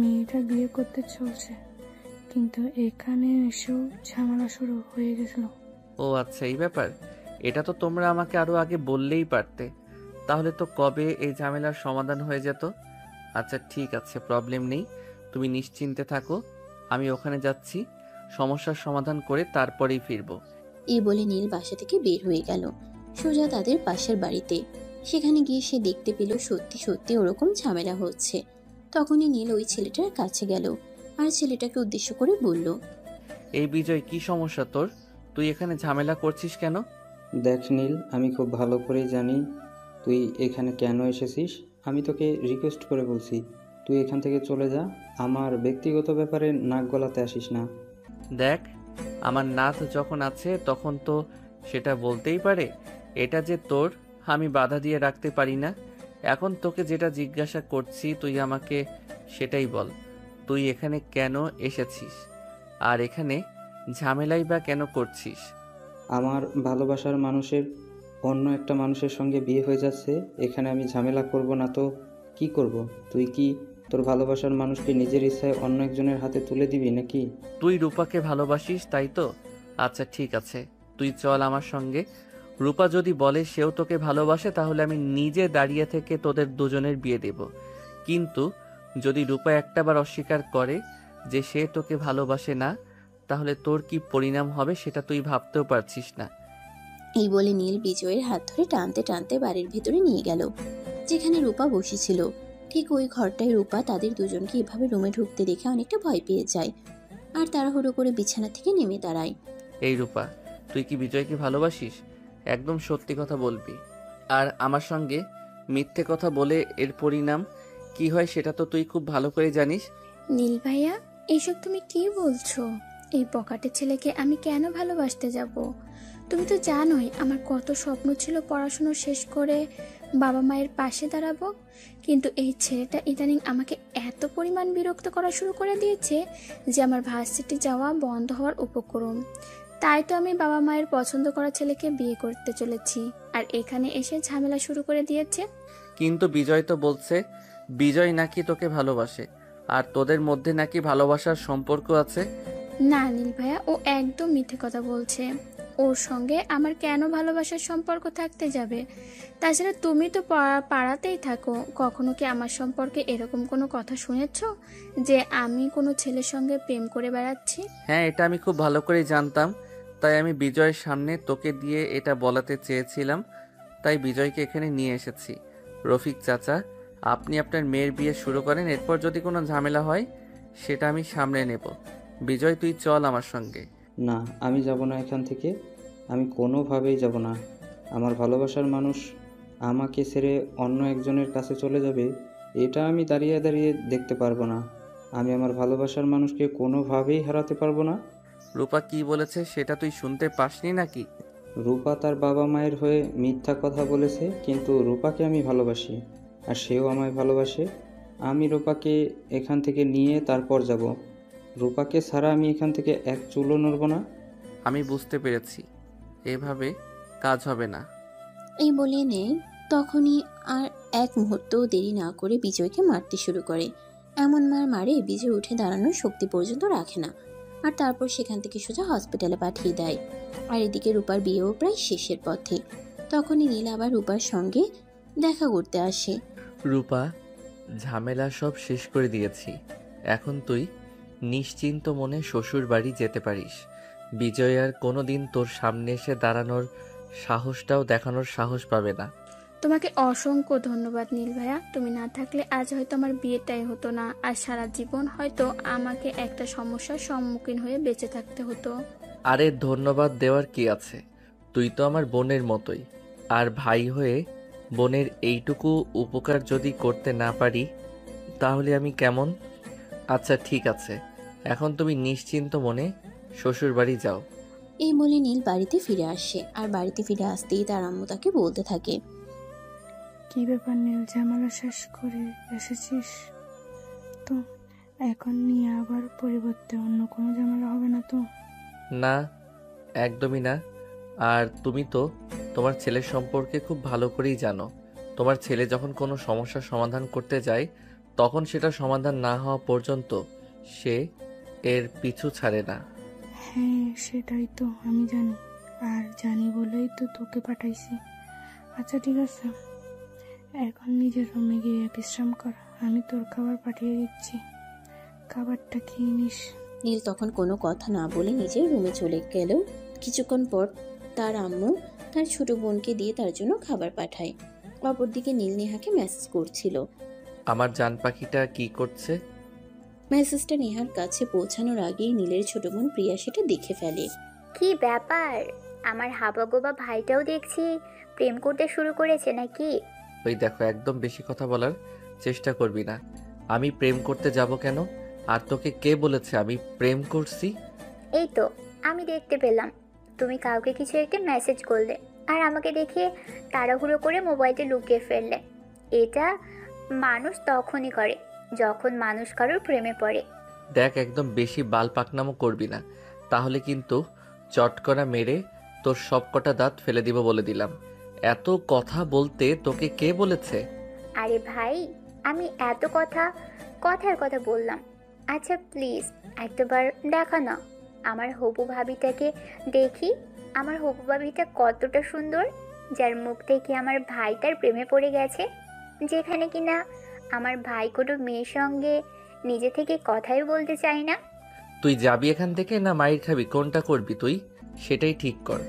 মেয়েটা বিয়ে করতে চলছে। কিন্তু এখানে এসেও ঝামেলা শুরু হয়ে গেছিল। ও আচ্ছা, এই ব্যাপার। এটা তো তোমরা আমাকে আরো আগে বললেই পারতে, তাহলে তো কবে এই ঝামেলার সমাধান হয়ে যেত। আচ্ছা ঠিক আছে, প্রবলেম নেই, তুমি নিশ্চিন্তে থাকো, আমি ওখানে যাচ্ছি, সমস্যার সমাধান করে তারপরেই ফিরবো। এই বলে নীল বাসা থেকে বের হয়ে গেল সোজা তাদের পাশের বাড়িতে। সেখানে গিয়ে সে দেখতে পেল সত্যি সত্যি ওরকম ঝামেলা হচ্ছে। তখনই নীল ওই ছেলেটার কাছে গেল আর ছেলেটাকে উদ্দেশ্য করে বলল, এই বিজয়, কি সমস্যা তোর? তুই এখানে ঝামেলা করছিস কেন? দেখ নীল, আমি খুব ভালো করেই জানি তুই এখানে কেন এসেছিস। আমি তোকে রিকোয়েস্ট করে বলছি, তুই এখান থেকে চলে যা। আমার ব্যক্তিগত ব্যাপারে নাক গলাতে আসিস না। দেখ, আমার নাথ যখন আছে তখন তো সেটা বলতেই পারে। এটা যে তোর, আমি বাধা দিয়ে রাখতে পারি না। এখন তোকে যেটা জিজ্ঞাসা করছি তুই আমাকে সেটাই বল, তুই এখানে কেন এসেছিস আর এখানে ঝামেলাই বা কেন করছিস? আমার ভালোবাসার মানুষের অন্য একটা মানুষের সঙ্গে বিয়ে হয়ে যাচ্ছে, এখানে আমি ঝামেলা করব না তো কি করব? তুই কি তোর ভালোবাসার মানুষকে নিজের ইচ্ছায় অন্য একজনের হাতে তুলে দিবি নাকি? তুই রূপাকে ভালোবাসিস তাই তো? আচ্ছা ঠিক আছে, তুই চল আমার সঙ্গে। রূপা যদি বলে সেও তোকে ভালোবাসে তাহলে আমি নিজে দাঁড়িয়ে থেকে তোদের দুজনের বিয়ে দেব। কিন্তু যদি রূপা একটাবার অস্বীকার করে যে সে তোকে ভালোবাসে না, তাহলে তোর কি পরিণাম হবে সেটা তুই ভাবতেও পারছিস না। এই বলে নীল বিজয়ের হাত ধরে টানতে টানতে বাড়ির ভেতরে নিয়ে গেল যেখানে রূপা বসেছিল। ঠিক ওই ঘরটায় রূপা তাদের দুজনকে এভাবে রুমে ঢুকতে দেখে অনেকটা ভয় পেয়ে যায় আর তাড়াহুড়ো করে বিছানা থেকে নেমে দাঁড়ায়। এই রূপা, তুই কি বিজয়কে ভালোবাসিস? একদম সত্যি কথা বলবি। আর আমার সঙ্গে মিথ্যে কথা বলে এর পরিণাম কি হয় সেটা তো তুই খুব ভালো করে জানিস। নীল ভাইয়া, এইসব তুমি কি বলছো? এই পকেটের ছেলেকে আমি কেন ভালোবাসতে যাব? তুমি তো জানোই আমার কত স্বপ্ন ছিল পড়াশোনা শেষ করে বাবা মায়ের পাশে দাঁড়াবো। কিন্তু এই ছেলেটা ইদানিং আমাকে এত পরিমাণ বিরক্ত করা শুরু করে দিয়েছে যে আমার ভার্সিটি যাওয়া বন্ধ হওয়ার উপক্রম। তাই তো আমি বাবা মায়ের পছন্দ করা ছেলেকে বিয়ে করতে চলেছি, আর এখানে এসে ঝামেলা শুরু করে দিয়েছে। কিন্তু বিজয় তো বলছে বিজয় নাকি তোকে ভালোবাসে আর তোদের মধ্যে নাকি ভালোবাসার সম্পর্ক আছে। না নীল ভাইয়া, ও একদম মিথ্যে কথা বলছে। ওর সঙ্গে আমার কেন ভালোবাসার সম্পর্ক থাকতে যাবে? তাছাড়া তুমি তো পাড়াতেই থাকো, কখনো কি আমার সম্পর্কে এরকম কোনো কথা শুনেছো যে আমি কোনো ছেলের সঙ্গে প্রেম করে বেড়াচ্ছি? হ্যাঁ, এটা আমি খুব ভালো করেই জানতাম, তাই আমি বিজয়ের সামনে তোকে দিয়ে এটা বলাতে চেয়েছিলাম, তাই বিজয়কে এখানে নিয়ে এসেছি। রফিক চাচা, আপনি আপনার মেয়ের বিয়ে শুরু করেন, এরপর যদি কোনো ঝামেলা হয় সেটা আমি সামলে নেব। বিজয়, তুই চল আমার সঙ্গে। না, আমি যাব না এখান থেকে, আমি কোনোভাবেই যাব না। আমার ভালোবাসার মানুষ আমাকে ছেড়ে অন্য একজনের কাছে চলে যাবে, এটা আমি দাঁড়িয়ে দাঁড়িয়ে দেখতে পারবো না। আমি আমার ভালোবাসার মানুষকে কোনোভাবেই হারাতে পারবো না। রূপা কি বলেছে সেটা তুই শুনতে পাসনি নাকি? রূপা তার বাবা মায়ের হয়ে মিথ্যা কথা বলেছে, কিন্তু রূপাকে আমি ভালোবাসি আর সেও আমায় ভালোবাসে। আমি রূপাকে এখান থেকে নিয়ে তারপর যাব। রূপাকে ছাড়া আমি এখান থেকে এক চুলও নড়ব না। আমি বুঝতে পেরেছি, এভাবে কাজ হবে না। এই বলে নেই তখনই আর এক মুহূর্তও দেরি না করে বিজয়কে মারতে শুরু করে। এমন মার মারে বিজয় উঠে দাঁড়ানোর শক্তি পর্যন্ত রাখে না, আর তারপর সেখান থেকে সোজা হসপিটালে পাঠিয়ে দেয়। আর এদিকে রূপার বিয়েও প্রায় শেষের পথে। তখনই নীল আবার রূপার সঙ্গে দেখা করতে আসে। রূপা, ঝামেলা সব শেষ করে দিয়েছি, এখন তুই নিশ্চিন্ত মনে শ্বশুর বাড়ি যেতে পারিস। বিজয় আর কোনোদিন তোর সামনে এসে দাঁড়ানোর সাহসটাও দেখানোর সাহস পাবে না। তোমাকে অসংখ্য ধন্যবাদ নীল ভাইয়া। তুমি না থাকলে আজ হয়তো আমার বিয়েটাই হতো না, আর সারা জীবন হয়তো আমাকে একটা সমস্যার সম্মুখীন হয়ে বেঁচে থাকতে হতো। আরে ধন্যবাদ দেওয়ার কি আছে, তুই তো আমার বোনের মতোই। আর ভাই হয়ে বোনের এইটুকু উপকার যদি করতে না পারি তাহলে আমি কেমন? আচ্ছা ঠিক আছে, এখন তুমি নিশ্চিন্ত মনে শ্বশুর বাড়ি যাও। এই বলে নীল বাড়িতে ফিরে আসে, আর বাড়িতে ফিরে আসতেই তার আম্মু তাকে বলতে থাকে, কি ব্যাপার নীল, ঝামেলা শেষ করে এসেছিস তো? এখন নিয়ে আবার পরিবর্তে অন্য কোনো ঝামেলা হবে না তো? না, একদমই না। আর তুমি তো তোমার ছেলের সম্পর্কে খুব ভালো করেই জানো। তোমার ছেলে যখন কোনো সমস্যার সমাধান করতে যায় তখন সেটা সমাধান না হওয়া পর্যন্ত সে এর পিছু ছাড়ে না। হ্যাঁ সেটাই তো আমি জানি, আর জানি বলেই তো তোকে পাঠাইছি। আচ্ছা ঠিক আছে, এখন নিজের রুমে গিয়ে বিশ্রাম কর, আমি তোর খাবার পাঠিয়ে দিচ্ছি, খাবারটা খেয়ে নিস। নীল তখন কোনো কথা না বলে নিজের রুমে চলে গেল। কিছুক্ষণ পর তার আম্মু তার ছোট বোনকে দিয়ে তার জন্য খাবার পাঠায়। অপরদিকে নীল নেহাকে মেসেজ করছিল। আমার জান পাখিটা কি করছে? মেসেজটা নেহার কাছে পৌঁছানোর আগেই নীলের ছোট বোন প্রিয়া সেটা দেখে ফেলে। কি ব্যাপার, আমার হাবাগোবা ভাইটাও দেখছি প্রেম করতে শুরু করেছে নাকি? ওই দেখো, একদম বেশি কথা বলার চেষ্টা করবি না। আমি প্রেম করতে যাব কেন? আর তোকে কে বলেছে আমি প্রেম করছি? এই তো আমি দেখতে পেলাম তুমি কাউকে কিছু একটা মেসেজ করলে, আর আমাকে দেখে তাড়াহুড়ো করে মোবাইলটা লুকিয়ে ফেললে। এটা মানুষ তখনই করে যখন মানুষ কারোর প্রেমে পড়ে। দেখ, একদম বেশি বাল পাকনামো করবি না, তাহলে কিন্তু চটকনা মেরে তোর সব কটা দাঁত ফেলে দিব বলে দিলাম। এত কথা বলতে তোকে কে বলেছে? আরে ভাই, আমি এত কথার কথা বললাম। আচ্ছা প্লিজ একটাবার দেখা না, আমার হবু ভাবিটাকে দেখি। আমার হবু ভাবিটা কতটা সুন্দর, যার মুখ থেকে আমার ভাই তার প্রেমে পড়ে গেছে, যেখানে কিনা আমার ভাই কোনো মেয়ের সঙ্গে নিজে থেকে কথাই বলতে চায় না। তুই যাবি এখান থেকে না মাইর খাবি, কোনটা করবি তুই? সেটাই ঠিক কর।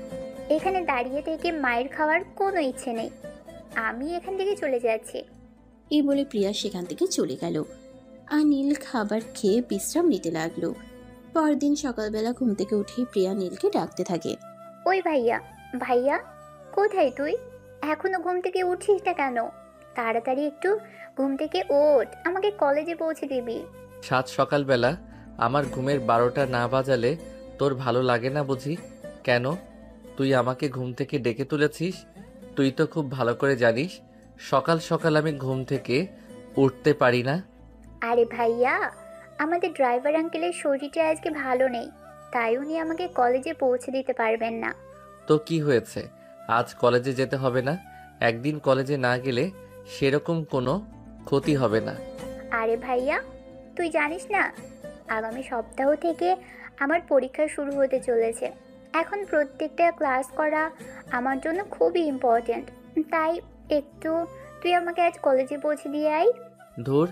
এখানে দাঁড়িয়ে থেকে মায়ের খাওয়ার কোনো ইচ্ছে নেই, আমি এখান থেকে চলে যাচ্ছি। এই বলে প্রিয়া সেখান থেকে চলে গেল, আর নীল খাবার খেয়ে বিশ্রাম নিতে লাগলো। পরদিন সকালবেলা ঘুম থেকে উঠেই প্রিয়া নীলকে ডাকতে থাকে। ওই ভাইয়া, ভাইয়া কোথায় তুই? এখনো ঘুম থেকে উঠিস না কেন? তাড়াতাড়ি একটু ঘুম থেকে ওঠ, আমাকে কলেজে পৌঁছে দিবি। সাত সকালবেলা আমার ঘুমের 12টা না বাজালে তোর ভালো লাগে না বুঝি? কেন, তুই আমাকে ঘুম থেকে ডেকে তুলেছিস? তুই তো খুব ভালো করে জানিস সকাল সকাল আমি ঘুম থেকে উঠতে পারি না। আরে ভাইয়া, আমাদের ড্রাইভার আঙ্কেলের শরীরটা আজকে ভালো নেই, তাই উনি আমাকে কলেজে পৌঁছে দিতে পারবেন না। তো কি হয়েছে, আজ কলেজে যেতে হবে না? একদিন কলেজে না গেলে সেরকম কোনো ক্ষতি হবে না। আরে ভাইয়া, তুই জানিস না আগামী সপ্তাহ থেকে আমার পরীক্ষা শুরু হতে চলেছে। এখন প্রত্যেকটা ক্লাস করা আমার জন্য খুবই ইম্পর্ট্যান্ট, তাই একটু তুই আমাকে আজ কলেজে পৌঁছে দিয়ে আয়। ধুর,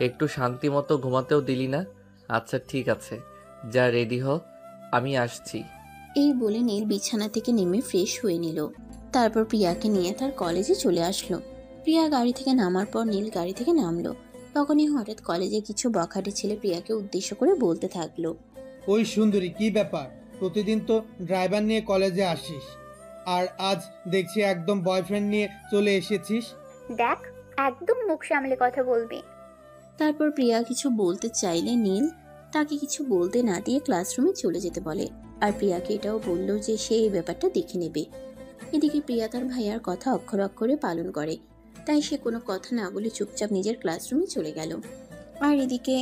একটু শান্তি মতো ঘুমাতেও দিলি না। আচ্ছা ঠিক আছে, যা রেডি হ, আমি আসছি। এই বলে নীল বিছানা থেকে নেমে ফ্রেশ হয়ে নিল। তারপর প্রিয়াকে নিয়ে তার কলেজে চলে আসলো। প্রিয়া গাড়ি থেকে নামার পর নীল গাড়ি থেকে নামলো। তখনই হঠাৎ কলেজে কিছু বখাটে ছেলে প্রিয়াকে উদ্দেশ্য করে বলতে থাকলো। ওই সুন্দরী, কি ব্যাপার? প্রতিদিন তো ড্রাইভার নিয়ে কলেজে আসিস, আর আজ দেখছি একদম বয়ফ্রেন্ড নিয়ে চলে এসেছিস। দেখ, একদম মুখ সামলে কথা বলবি। তারপর প্রিয়া কিছু বলতে চাইলে নীল তাকে কিছু বলতে না দিয়ে ক্লাসরুমে চলে যেতে বলে, আর প্রিয়াকে এটাও বলল যে সে এই ব্যাপারটা দেখে নেবে। এদিকে প্রিয়া তার ভাইয়ার কথা অক্ষর অক্ষরে পালন করে, তাই সে কোনো কথা না বলে চুপচাপ নিজের ক্লাসরুমে চলে গেল। আর এদিকে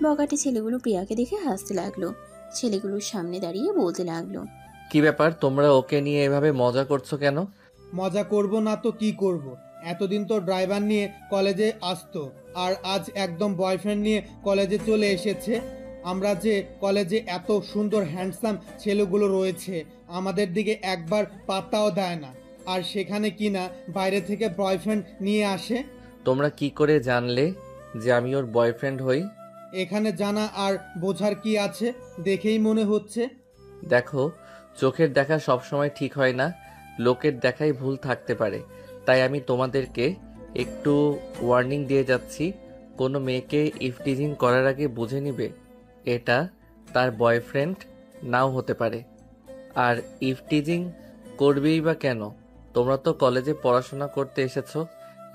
বগাটে ছেলেগুলো প্রিয়াকে দেখে হাসতে লাগলো। ছেলেগুলোর সামনে দাঁড়িয়ে বলতে লাগলো, কি ব্যাপার, তোমরা ওকে নিয়ে এভাবে মজা করছো কেন? মজা করব না তো কি করব? এতদিন তো ড্রাইভার নিয়ে কলেজে আসতো, আর আজ একদম বয়ফ্রেন্ড নিয়ে কলেজে চলে এসেছে। আমরা যে কলেজে এত সুন্দর হ্যান্ডসাম ছেলেগুলো রয়েছে, আমাদের দিকে একবার পাত্তাও দেয় না, আর সেখানে কিনা বাইরে থেকে বয়ফ্রেন্ড নিয়ে আসে। তোমরা কি করে জানলে যে আমি ওর বয়ফ্রেন্ড হই? এখানে জানা আর বোঝার কি আছে, দেখেই মনে হচ্ছে। দেখো, চোখের দেখা সব সময় ঠিক হয় না, লোকের দেখাই ভুল থাকতে পারে, তাই আমি তোমাদেরকে একটু ওয়ার্নিং দিয়ে যাচ্ছি। কোনো মেয়েকে ইফটিজিং করার আগে বুঝে নিবে এটা তার বয়ফ্রেন্ড নাও হতে পারে। আর ইফটিজিং করবেই বা কেন? তোমরা তো কলেজে পড়াশোনা করতে এসেছো,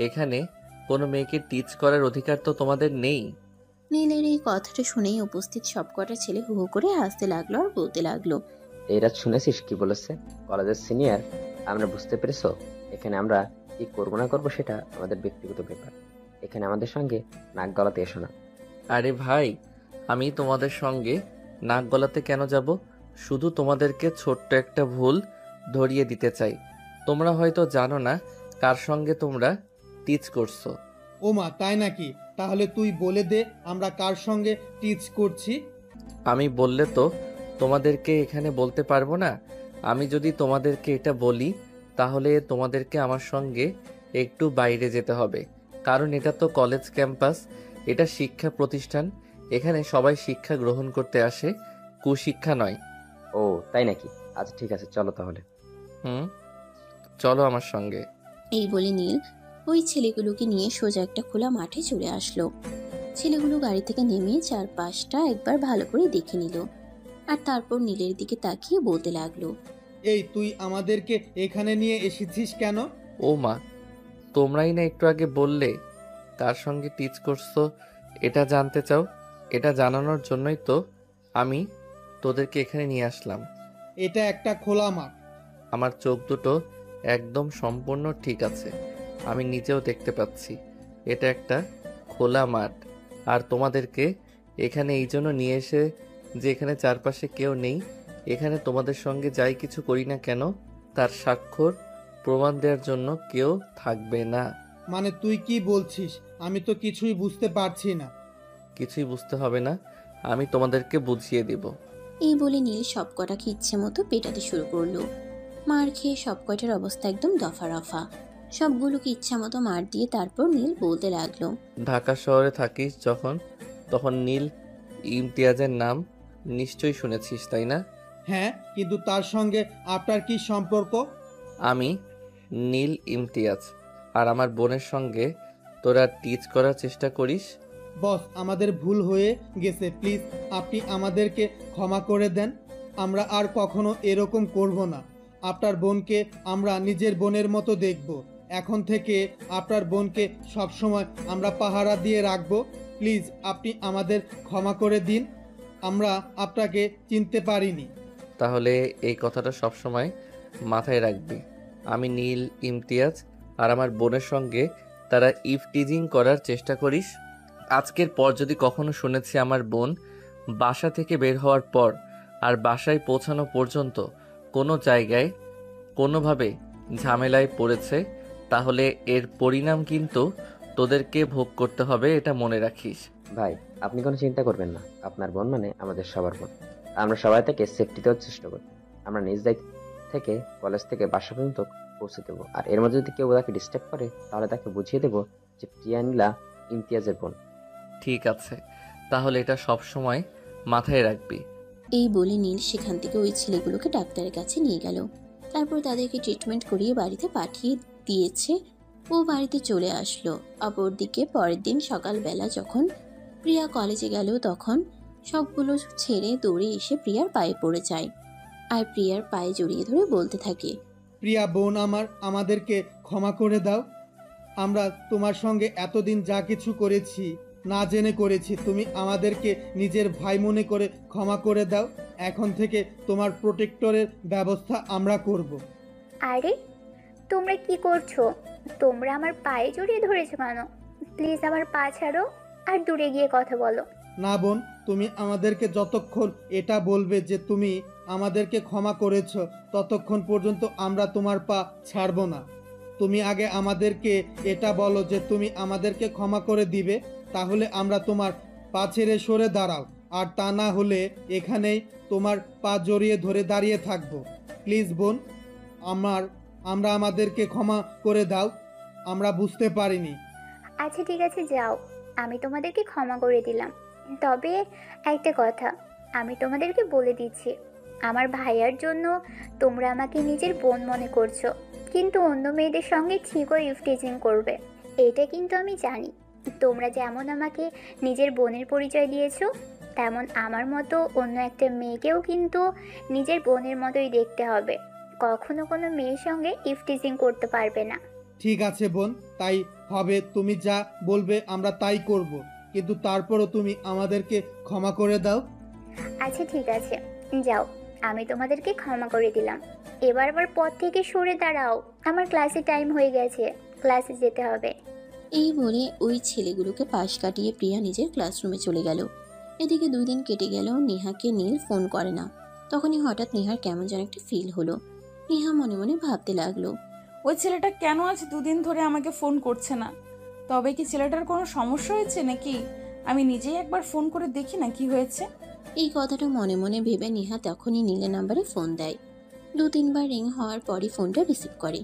এখানে কোনো মেয়েকে টিচ করার অধিকার তো তোমাদের নেই। নীলের এই কথাটা শুনেই উপস্থিত সবকটা ছেলে হু হু করে হাসতে লাগলো আর বলতে লাগলো, এই রাত শুনেছিস কি বলেছে কলেজের সিনিয়র? আমরা বুঝতে পেরেছো, এখানে আমরা কি করবো না করবো সেটা আমাদের ব্যক্তিগত ব্যাপার। এখানে আমাদের সঙ্গে নাক গলাতে এসো না। আরে ভাই, আমি তোমাদের সঙ্গে নাক গলাতে কেন যাব? শুধু তোমাদেরকে ছোট্ট একটা ভুল ধরিয়ে দিতে চাই। তোমরা হয়তো জানো না কার সঙ্গে তোমরা টিচ করছো। ওমা, তাই নাকি? তাহলে তুই বলে দে আমরা কার সঙ্গে টিচ করছি। আমি বললে তো তোমাদেরকে এখানে বলতে পারবো না। আমি যদি তোমাদেরকে এটা বলি তাহলে তোমাদেরকে আমার সঙ্গে একটু বাইরে যেতে হবে, কারণ এটা তো কলেজ ক্যাম্পাস, এটা শিক্ষা প্রতিষ্ঠান। এখানে সবাই শিক্ষা গ্রহণ করতে আসে, কুশিক্ষা নয়। ও তাই নাকি? আচ্ছা ঠিক আছে, চলো তাহলে। চলো আমার সঙ্গে। এই বলে নীল ওই ছেলেগুলোকে নিয়ে সোজা একটা খোলা মাঠে চলে আসলো। ছেলেগুলো গাড়ি থেকে নেমে চারপাশটা একবার ভালো করে দেখে নিল, আর তারপর নীলের দিকে তাকিয়ে বলতে লাগলো, এই তুই আমাদেরকে এখানে নিয়ে এসেছিস কেন? ও মা, তোমরাই না একটু আগে বললে কার সঙ্গে টিচ করছো এটা জানতে চাও। এটা জানানোর জন্যই তো আমি তোদেরকে এখানে নিয়ে আসলাম। এটা একটা খোলা মাঠ। আমার চোখ দুটো একদম সম্পূর্ণ ঠিক আছে, আমি নিজেও দেখতে পাচ্ছি এটা একটা খোলা মাঠ। আর তোমাদেরকে এখানে এই জন্য নিয়ে এসে যে এখানে চারপাশে কেউ নেই, এখানে তোমাদের সঙ্গে যাই কিছু করি না কেন তার স্বাক্ষর প্রমাণ দেওয়ার জন্য কেউ থাকবে না। মানে তুই কি বলছিস? আমি তো কিছুই বুঝতে পারছি না। কিছুই বুঝতে হবে না, আমি তোমাদেরকে বুঝিয়ে দিব। এই বলে নীল সবকটাকে ইচ্ছে মতো পেটাতে শুরু করলো। মার খেয়ে সবকটার অবস্থা একদম দফা রফা। সবগুলোকে ইচ্ছা মতো মার দিয়ে তারপর নীল বলতে লাগলো, ঢাকা শহরে থাকিস যখন, তখন নীল ইমতিয়াজের নাম নিশ্চয়ই শুনেছিস, তাই না? হ্যাঁ, কিন্তু তার সঙ্গে আপনার কি সম্পর্ক? আমি নীল ইমতিয়াজ, আর আমার বোনের সঙ্গে তোরা টিচ করার চেষ্টা করিস। বস, আমাদের ভুল হয়ে গেছে, প্লিজ আপনি আমাদেরকে ক্ষমা করে দেন। আমরা আর কখনো এরকম করব না। আপনার বোনকে আমরা নিজের বোনের মতো দেখব। এখন থেকে আপনার বোনকে সবসময় আমরা পাহারা দিয়ে রাখব। প্লিজ আপনি আমাদের ক্ষমা করে দিন, আমরা আপনাকে চিনতে পারিনি। তাহলে এই কথাটা সবসময় মাথায় রাখবি। আমি নীল ইমতিয়াজ, আর আমার বোনের সঙ্গে তারা ইফটিজিং করার চেষ্টা করিস। আজকের পর যদি কখনো শুনেছি আমার বোন বাসা থেকে বের হওয়ার পর আর বাসায় পৌঁছানো পর্যন্ত কোনো জায়গায় কোনোভাবে ঝামেলায় পড়েছে, তাহলে এর পরিণাম কিন্তু তোদেরকে ভোগ করতে হবে, এটা মনে রাখিস। ভাই, আপনি কোনো চিন্তা করবেন না, আপনার বোন মানে আমাদের সবার বোন। আমরা সবাই তাকে সেফটি দেওয়ার চেষ্টা করি। আমরা নিজ দায়িত্ব থেকে কলেজ থেকে বাসা পর্যন্ত পৌঁছে দেবো। আর এর মধ্যে যদি কেউ তাকে ডিস্টার্ব করে তাহলে তাকে বুঝিয়ে দেবো যে প্রিয়া নীলা ইমতিয়াজের বোন। ঠিক আছে, তাহলে এটা সব সময় মাথায় রাখবি। এই বলে নীল সেখান থেকে ওই ছেলেগুলোকে ডাক্তারের কাছে নিয়ে গেল। তারপর তাদেরকে ট্রিটমেন্ট করিয়ে বাড়িতে পাঠিয়ে দিয়েছে। ও বাড়িতে চলে আসলো। অপরদিকে পরের দিন সকালবেলা যখন প্রিয়া কলেজে গেল, তখন সবগুলো ছেড়ে দৌড়ে এসে প্রিয়ার পায়ে পড়ে যায় আর প্রিয়ার পায়ে জড়িয়ে ধরে বলতে থাকে, প্রিয়া বোন আমার, আমাদেরকে ক্ষমা করে দাও। আমরা তোমার সঙ্গে এতদিন যা কিছু করেছি না জেনে করেছি, তুমি আমাদেরকে নিজের ভাই মনে করে ক্ষমা করে দাও। এখন থেকে তোমার প্রোটেক্টরের ব্যবস্থা আমরা করব। আরে তোমরা কি করছো? তোমরা আমার পায়ে জড়িয়ে ধরেছো কেন? প্লিজ আমার পা ছাড়ো আর দূরে গিয়ে কথা বলো। না বোন, তুমি আমাদেরকে যতক্ষণ এটা বলবে যে তুমি আমাদেরকে ক্ষমা করেছো, ততক্ষণ পর্যন্ত আমরা তোমার পা ছাড়ব না। তুমি আগে আমাদেরকে এটা বলো যে তুমি আমাদেরকে ক্ষমা করে দিবে, তাহলে আমরা তোমার পা ছেড়ে সরে দাঁড়াও। আর তা না হলে এখানেই তোমার পা জড়িয়ে ধরে দাঁড়িয়ে থাকবো। প্লিজ বোন, আমরা আমাদেরকে ক্ষমা করে দাও, আমরা বুঝতে পারিনি। আচ্ছা ঠিক আছে, যাও, আমি তোমাদেরকে ক্ষমা করে দিলাম। তবে একটা কথা আমি তোমাদেরকে বলে দিচ্ছি, আমার ভাইয়ার জন্য তোমরা আমাকে নিজের বোন মনে করছো, কিন্তু অন্য মেয়েদের সঙ্গে ঠিকই ইফটিজিং করবে। এটা কিন্তু আমি জানি। তোমরা যেমন আমাকে নিজের বোনের পরিচয় দিয়েছো, তেমন আমার মতো অন্য একটা মেয়েকেও কিন্তু নিজের বোনের মতোই দেখতে হবে। কখনো কোনো মেয়ের সঙ্গে ইফটিজিং করতে পারবে না। ঠিক আছে বোন, তাই হবে। তুমি যা বলবে আমরা তাই করব, কিন্তু তারপরও তুমি আমাদেরকে ক্ষমা করে দাও। আচ্ছা ঠিক আছে, যাও, আমি তোমাদেরকে ক্ষমা করে দিলাম। এবার আবার পথ থেকে সরে দাঁড়াও, আমার ক্লাসে টাইম হয়ে গেছে, ক্লাসে যেতে হবে। এই বলে ওই ছেলেগুলোকে পাশ কাটিয়ে প্রিয়া নিজের ক্লাসরুমে চলে গেল। এদিকে 2 দিন কেটে গেল, নেহাকে নীল ফোন করে না। তখনই হঠাৎ নেহার কেমন যেন একটা ফিল হলো। নেহা মনে মনে ভাবতে লাগলো, ওই ছেলেটা কেন আজ 2 দিন ধরে আমাকে ফোন করছে না? তবে কি ছেলেটার কোনো সমস্যা হয়েছে নাকি? আমি নিজেই একবার ফোন করে দেখি না কি হয়েছে। এই কথাটা মনে মনে ভেবে নেহা তখনই নীলের নাম্বারে ফোন দেয়। 2-3 বার রিং হওয়ার পরই ফোনটা রিসিভ করে,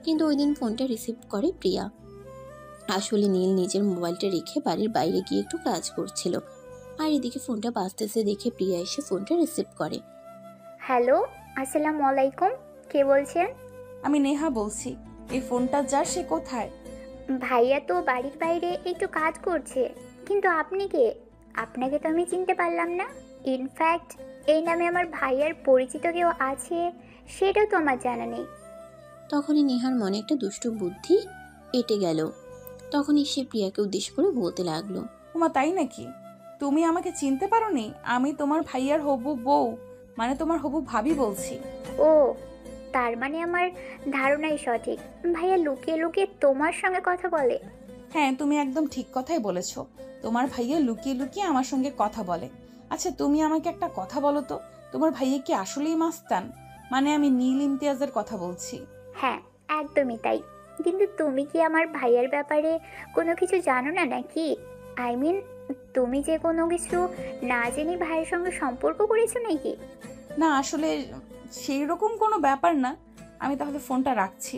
কিন্তু ওই দিন ফোনটা রিসিভ করে প্রিয়া। আসলে নীল নিজের মোবাইলটা রেখে বাড়ির বাইরে গিয়ে একটু কাজ করছিল, আর এদিকে ফোনটা বাজতেছে দেখে প্রিয়া এসে ফোনটা রিসিভ করে। হ্যালো, আসসালামু আলাইকুম, কে বলছেন? আমি নেহা বলছি। এই ফোনটা যার, সে কোথায়? ভাইয়া তো বাড়ির বাইরে একটু কাজ করছে। কিন্তু আপনি কে? আপনাকে তো আমি চিনতে পারলাম না। ইনফ্যাক্ট এই নামে আমার ভাইয়ার পরিচিত কেউ আছে সেটাও তো আমার জানা নেই। তখনই নেহার মনে একটা দুষ্টু বুদ্ধি এঁটে গেল। তখনই সে প্রিয়াকে উদ্দেশ্য করে বলতে লাগলো, ওমা তাই নাকি? তুমি আমাকে চিনতে পারোনি? আমি তোমার ভাইয়ার হবু বউ, মানে তোমার হবু ভাবি বলছি। ও, তার মানে আমার ধারণাই সঠিক। ভাইয়া লুকিয়ে লুকিয়ে তোমার সঙ্গে কথা বলে? হ্যাঁ, তুমি একদম ঠিক কথাই বলেছো। তোমার ভাইয়া লুকিয়ে লুকিয়ে আমার সঙ্গে কথা বলে। আচ্ছা তুমি আমাকে একটা কথা বলো তো, তোমার ভাইয়া কি আসলেই মাস্তান? মানে আমি নীল ইমতিয়াজের কথা বলছি। হ্যাঁ, একদমই তাই। কিন্তু তুমি কি আমার ভাইয়ার ব্যাপারে কোনো কিছু জানো না নাকি? আই মিন, তুমি যে কোনো কিছু না জেনে ভাইয়ের সঙ্গে সম্পর্ক করেছো নাকি? না, আসলে সেই রকম কোনো ব্যাপার না। আমি তাহলে ফোনটা রাখছি।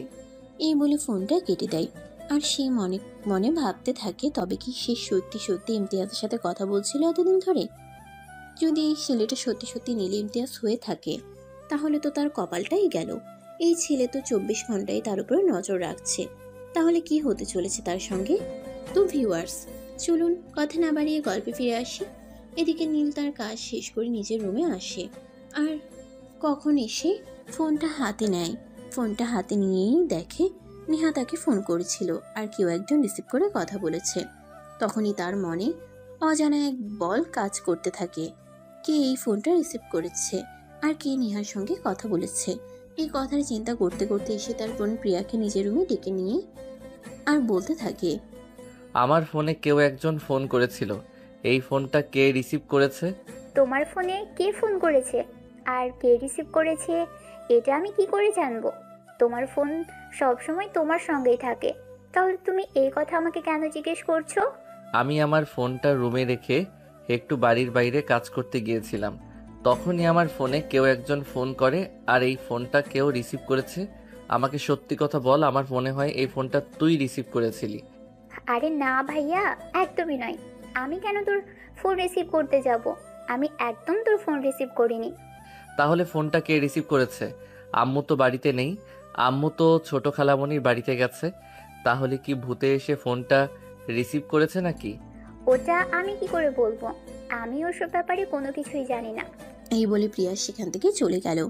এই বলে ফোনটা কেটে দেয়। আর সে মনে মনে ভাবতে থাকে, তবে কি সে সত্যি সত্যি ইমতিয়াজের সাথে কথা বলছিল এতদিন ধরে? যদি এই ছেলেটা সত্যি সত্যি নীল ইমতিয়াজ হয়ে থাকে, তাহলে তো তার কপালটাই গেল। এই ছেলে তো 24 ঘন্টায় তার উপরে নজর রাখছে। তাহলে কি হতে চলেছে তার সঙ্গে? তো ভিউয়ার্স, চলুন কথা না বাড়িয়ে গল্পে ফিরে আসি। এদিকে নীল তার কাজ শেষ করে নিজের রুমে আসে, আর কখন এসে ফোনটা হাতে নেয়। ফোনটা হাতে নিয়েই দেখে নেহা তাকে ফোন করেছিল, আর কেউ একজন রিসিভ করে কথা বলেছে। তখনই তার মনে অজানা এক বল কাজ করতে থাকে। কে এই ফোনটা রিসিভ করেছে, আর কে নেহার সঙ্গে কথা বলেছে? এই কথার চিন্তা করতে করতে এসে তার বোন প্রিয়াকে নিজের রুমে ডেকে নিয়ে আর বলতে থাকে, আমার ফোনে কেউ একজন ফোন করেছিল। এই ফোনটা কে রিসিভ করেছে? তোমার ফোনে কে ফোন করেছে আর কে রিসিভ করেছে এটা আমি কি করে জানবো? তোমার ফোন সবসময় তোমার সঙ্গেই থাকে, তাহলে তুমি এই কথা আমাকে কেন জিজ্ঞেস করছো? আমি আমার ফোনটা রুমে রেখে একটু বাড়ির বাইরে কাজ করতে গিয়েছিলাম। তখনই আমার ফোনে কেউ একজন ফোন করে, আর এই ফোনটা কেউ রিসিভ করেছে। আমাকে সত্যি কথা বল, আমার মনে হয় এই ফোনটা তুই রিসিভ করেছিলি। আরে না ভাইয়া, একদমই নয়। আমি কেন তোর ফোন রিসিভ করতে যাব? আমি একদম তোর ফোন রিসিভ করিনি। তাহলে ফোনটা কে রিসিভ করেছে? আম্মু তো বাড়িতে নেই, আম্মু তো ছোট খালামণির বাড়িতে গেছে। তাহলে কি ভূতে এসে ফোনটা রিসিভ করেছে নাকি? ওটা আমি কি করে বলবো? আমি ওসব ব্যাপারে কোনো কিছুই জানি না। এই বলে প্রিয়া সেখান থেকে চলে গেল।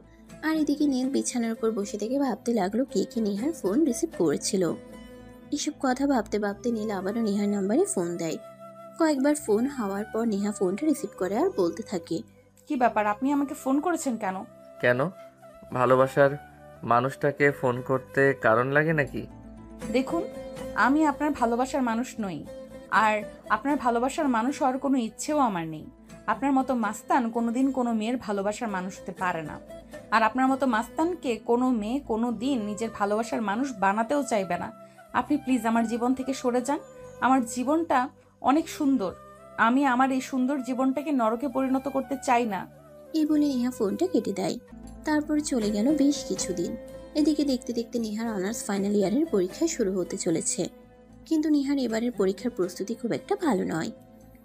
আর এদিকে নীল বিছানার উপর বসে থেকে ভাবতে লাগলো কে কে নেহার ফোন রিসিভ করেছিল। এসব কথা ভাবতে ভাবতে নীল আবারও নেহার নাম্বারে ফোন দেয়। কয়েকবার ফোন হওয়ার পর নেহা ফোনটা রিসিভ করে আর বলতে থাকে, কি ব্যাপার, আপনি আমাকে ফোন করেছেন কেন? কেন? ভালোবাসার মানুষটাকে ফোন করতে কারণ লাগে নাকি? দেখুন, আমি আপনার ভালোবাসার মানুষ নই, আর আপনার ভালোবাসার মানুষ হওয়ার কোনো ইচ্ছেও আমার নেই। আপনার মতো মাস্তান কোনোদিন কোনো মেয়ের ভালোবাসার মানুষ হতে পারে না, আর আপনার মতো মাস্তানকে কোনো মেয়ে কোনো দিন নিজের ভালোবাসার মানুষ বানাতেও চাইবে না। আপনি প্লিজ আমার জীবন থেকে সরে যান। আমার জীবনটা অনেক সুন্দর, আমি আমার এই সুন্দর জীবনটাকে নরকে পরিণত করতে চাই না। এই বলে নেহা ফোনটা কেটে দেয়। তারপর চলে গেল বেশ কিছুদিন। এদিকে দেখতে দেখতে নেহার অনার্স ফাইনাল ইয়ারের পরীক্ষা শুরু হতে চলেছে, কিন্তু নেহার এবারের পরীক্ষার প্রস্তুতি খুব একটা ভালো নয়।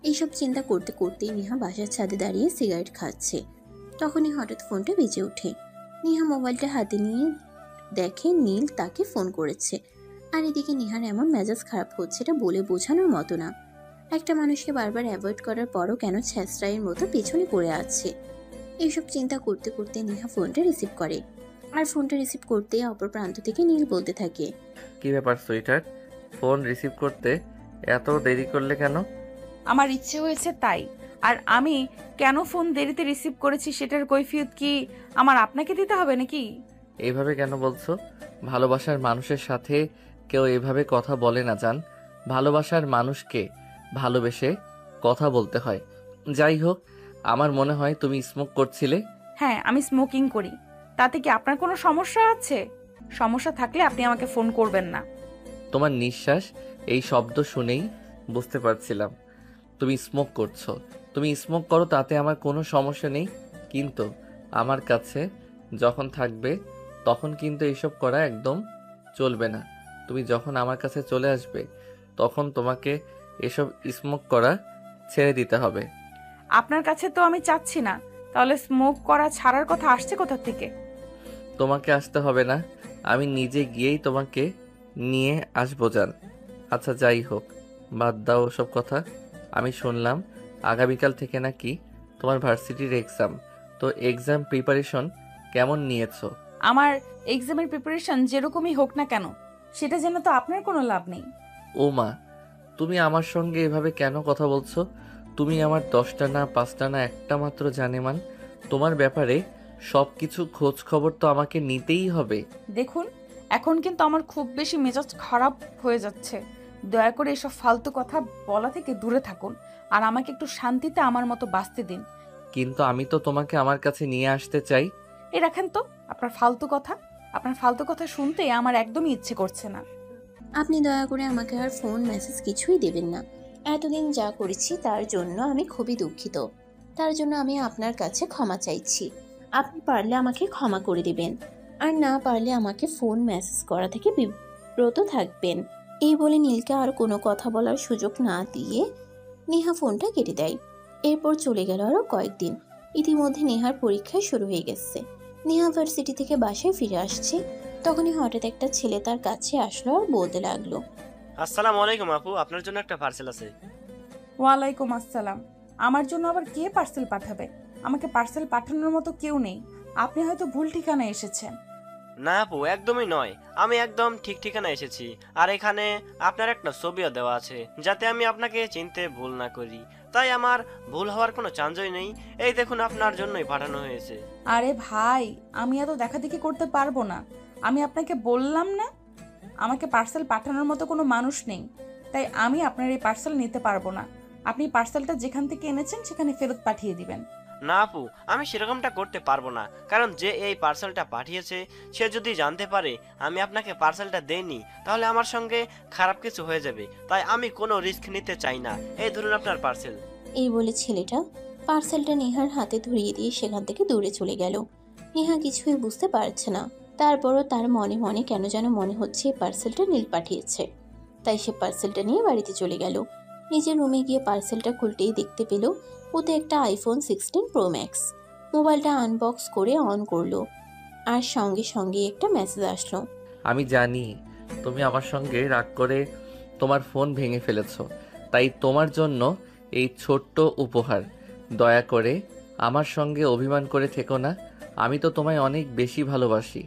এইসব চিন্তা করতে করতেই নেহা বাসার ছাদে দাঁড়িয়ে সিগারেট খাচ্ছে। তখনই হঠাৎ ফোনটা বেজে ওঠে। নেহা মোবাইলটা হাতে নিয়ে দেখে নীল তাকে ফোন করেছে। আর এদিকে নেহার এমন মেজাজ খারাপ হচ্ছে, এটা বলে বোঝানোর মতো না। একটা মানুষকে বারবার অ্যাভয়েড করার পরও কেন ছ্যাঁচড়াইয়ের মতো পেছনে পড়ে আছে। এইসব চিন্তা করতে করতে নেহা ফোনটা রিসিভ করে। আর ফোনটা রিসিভ করতেই অপর প্রান্ত থেকে নীল বলতে থাকে, কি ব্যাপার সুইটার, ফোন রিসিভ করতে এত দেরি করলে কেন? আমার ইচ্ছে হয়েছে তাই। আর আমি কেন ফোন দেরিতে রিসিভ করেছি সেটার কৈফিয়ত কি আমার আপনাকে দিতে হবে নাকি? এইভাবে কেন বলছো? ভালোবাসার মানুষের সাথে কেউ এভাবে কথা বলে না জান। ভালোবাসার মানুষকে ভালোবেসে কথা বলতে হয়। যাই হোক, আমার মনে হয় তুমি স্মোক করছিলে। হ্যাঁ, আমি স্মোকিং করি। তাতে কি আপনার কোনো সমস্যা আছে? সমস্যা থাকলে আপনি আমাকে ফোন করবেন না। তোমার নিঃশ্বাস এই শব্দ শুনেই বুঝতে পারছিলাম তুমি স্মোক করছো। তুমি স্মোক করো, তাতে আমার কোনো সমস্যা নেই, কিন্তু আমার কাছে যখন থাকবে তখন কিন্তু এইসব করা একদম চলবে না। তুমি যখন আমার কাছে চলে আসবে তখন তোমাকে এসব স্মোক করা ছেড়ে দিতে হবে। আপনার কাছে তো আমি চাচ্ছি না, তাহলে স্মোক করা ছাড়ার কথা আসছে কোথা থেকে? তোমাকে আসতে হবে না, আমি নিজে গিয়েই তোমাকে নিয়ে আসবো জান। আচ্ছা যাই হোক, বাদ দাও ওসব কথা। আমি শুনলাম আগামীকাল থেকে নাকি তোমার ভার্সিটির এক্সাম, তো এক্সাম প্রিপারেশন কেমন নিয়েছো? আমার এক্সামের প্রিপারেশন যেরকমই হোক না কেন, সেটা জেনে তো আপনার কোনো লাভ নেই। ও মা, তুমি আমার সঙ্গে এভাবে কেন কথা বলছো? তুমি আমার 10টা না 5টা না একটা মাত্র জানেমান। তোমার ব্যাপারে সব কিছু খোঁজ খবর তো আমাকে নিতেই হবে। দেখুন, এখন কিন্তু আমার খুব বেশি মেজাজ খারাপ হয়ে যাচ্ছে। দয়া করে এসব ফালতু কথা বলা থেকে দূরে থাকুন, আর আমাকে একটু শান্তিতে আমার মতো বাঁচতে দিন। কিন্তু আমি তো তোমাকে আমার কাছে নিয়ে আসতে চাই। রাখেন তো আপনার ফালতু কথা শুনতে আমার একদমই ইচ্ছে করছে না। আপনি দয়া করে আমাকে আর ফোন মেসেজ কিছুই দেবেন না। এতদিন যা করেছি তার জন্য আমি খুবই দুঃখিত। তার জন্য আমি আপনার কাছে ক্ষমা চাইছি। আপনি পারলে আমাকে ক্ষমা করে দিবেন, আর না পারলে আমাকে ফোন মেসেজ করা থেকে বিব্রত থাকবেন। এই বলে নীলকে আর কোনো কথা বলার সুযোগ না দিয়ে নেহা ফোনটা কেটে দেয়। এরপর চলে গেল আরও কয়েকদিন। ইতিমধ্যে নেহার পরীক্ষা শুরু হয়ে গেছে। নেহা ভার্সিটি থেকে বাসায় ফিরে আসছে, তখনই হঠাৎ একটা ছেলে তার কাছে আসলো আর বলতে লাগলো, আসসালামু আলাইকুম আপু, আপনার জন্য একটা পার্সেল আছে। ওয়ালাইকুম আসসালাম। আমার জন্য আবার কে পার্সেল পাঠাবে? আমাকে পার্সেল পাঠানোর মতো কেউ নেই। আপনি হয়তো ভুল ঠিকানায় এসেছেন। না আপু, একদমই নয়, আমি একদম ঠিক ঠিকানা এসেছি। আর এখানে আপনার একটা ছবিও দেওয়া আছে, যাতে আমি আপনাকে চিনতে ভুল না করি। তাই আমার ভুল হওয়ার কোনো চান্সই নেই। এই দেখুন, আপনার জন্যই পাঠানো হয়েছে। আরে ভাই, আমি এত দেখাদেখি করতে পারবো না। আমি আপনাকে বললাম না আমাকে পার্সেল পাঠানোর মতো কোনো মানুষ নেই, তাই আমি আপনার এই পার্সেল নিতে পারবো না। আপনি পার্সেলটা যেখান থেকে এনেছেন সেখানে ফেরত পাঠিয়ে দিবেন। না আপু, আমি সেরকমটা করতে পারবো না, কারণ যে এই পার্সেলটা পাঠিয়েছে সে যদি জানতে পারে আমি আপনাকে পার্সেলটা দেইনি, তাহলে আমার সঙ্গে খারাপ কিছু হয়ে যাবে। তাই আমি কোনো রিস্ক নিতে চাই না। এই ধরুন আপনার পার্সেল। এই বলে ছেলেটা পার্সেলটা নেহার হাতে ধরিয়ে দিয়ে সেখান থেকে দূরে চলে গেল। নেহা কিছুই বুঝতে পারছে না, তারপরও তার মনে মনে কেন যেন মনে হচ্ছে এই পার্সেলটা নীল পাঠিয়েছে। তাই সে পার্সেলটা নিয়ে বাড়িতে চলে গেল। নিজের রুমে গিয়ে পার্সেলটা খুলতেই দেখতে পেল ওতে একটা আইফোন 16 প্রো ম্যাক্স। মোবাইলটা আনবক্স করে অন করলো, আর সঙ্গে সঙ্গে একটা মেসেজ আসলো, আমি জানি তুমি আমার সঙ্গে রাগ করে তোমার ফোন ভেঙে ফেলেছো, তাই তোমার জন্য এই ছোট্ট উপহার। দয়া করে আমার সঙ্গে অভিমান করে থেকো না। আমি তো তোমায় অনেক বেশি ভালোবাসি।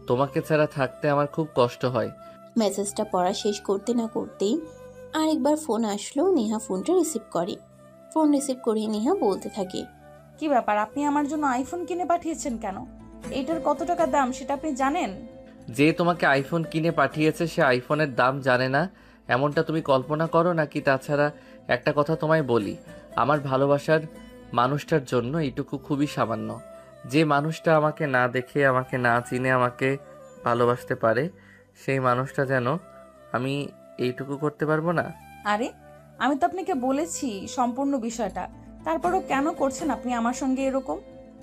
তোমাকে ছাড়া থাকতে আমার খুব কষ্ট হয়। মেসেজটা পড়া শেষ করতে না করতেই আরেকবার ফোন আসলো। নেহা ফোনটা রিসিভ করে। ফোন রিসিভ করে নেহা বলতে থাকে, কি ব্যাপার, আপনি আমার জন্য আইফোন কিনে পাঠিয়েছেন কেন? এটার কত টাকা দাম সেটা আপনি জানেন? যে তোমাকে আইফোন কিনে পাঠিয়েছে সে আইফোনের দাম জানে না এমনটা তুমি কল্পনা করো নাকি? তাছাড়া একটা কথা তোমায় বলি, আমার ভালোবাসার মানুষটার জন্য এইটুকু খুবই সামান্য। যে মানুষটা আমাকে না দেখে, আমাকে না চিনে আমাকে ভালোবাসতে পারে, সেই মানুষটা যেন আমি এইটুকু করতে পারবো না। আরে, আমি তো আপনাকে বলেছি সম্পূর্ণ বিষয়টা, তারপরও কেন করছেন আপনি আমার সঙ্গে এরকম?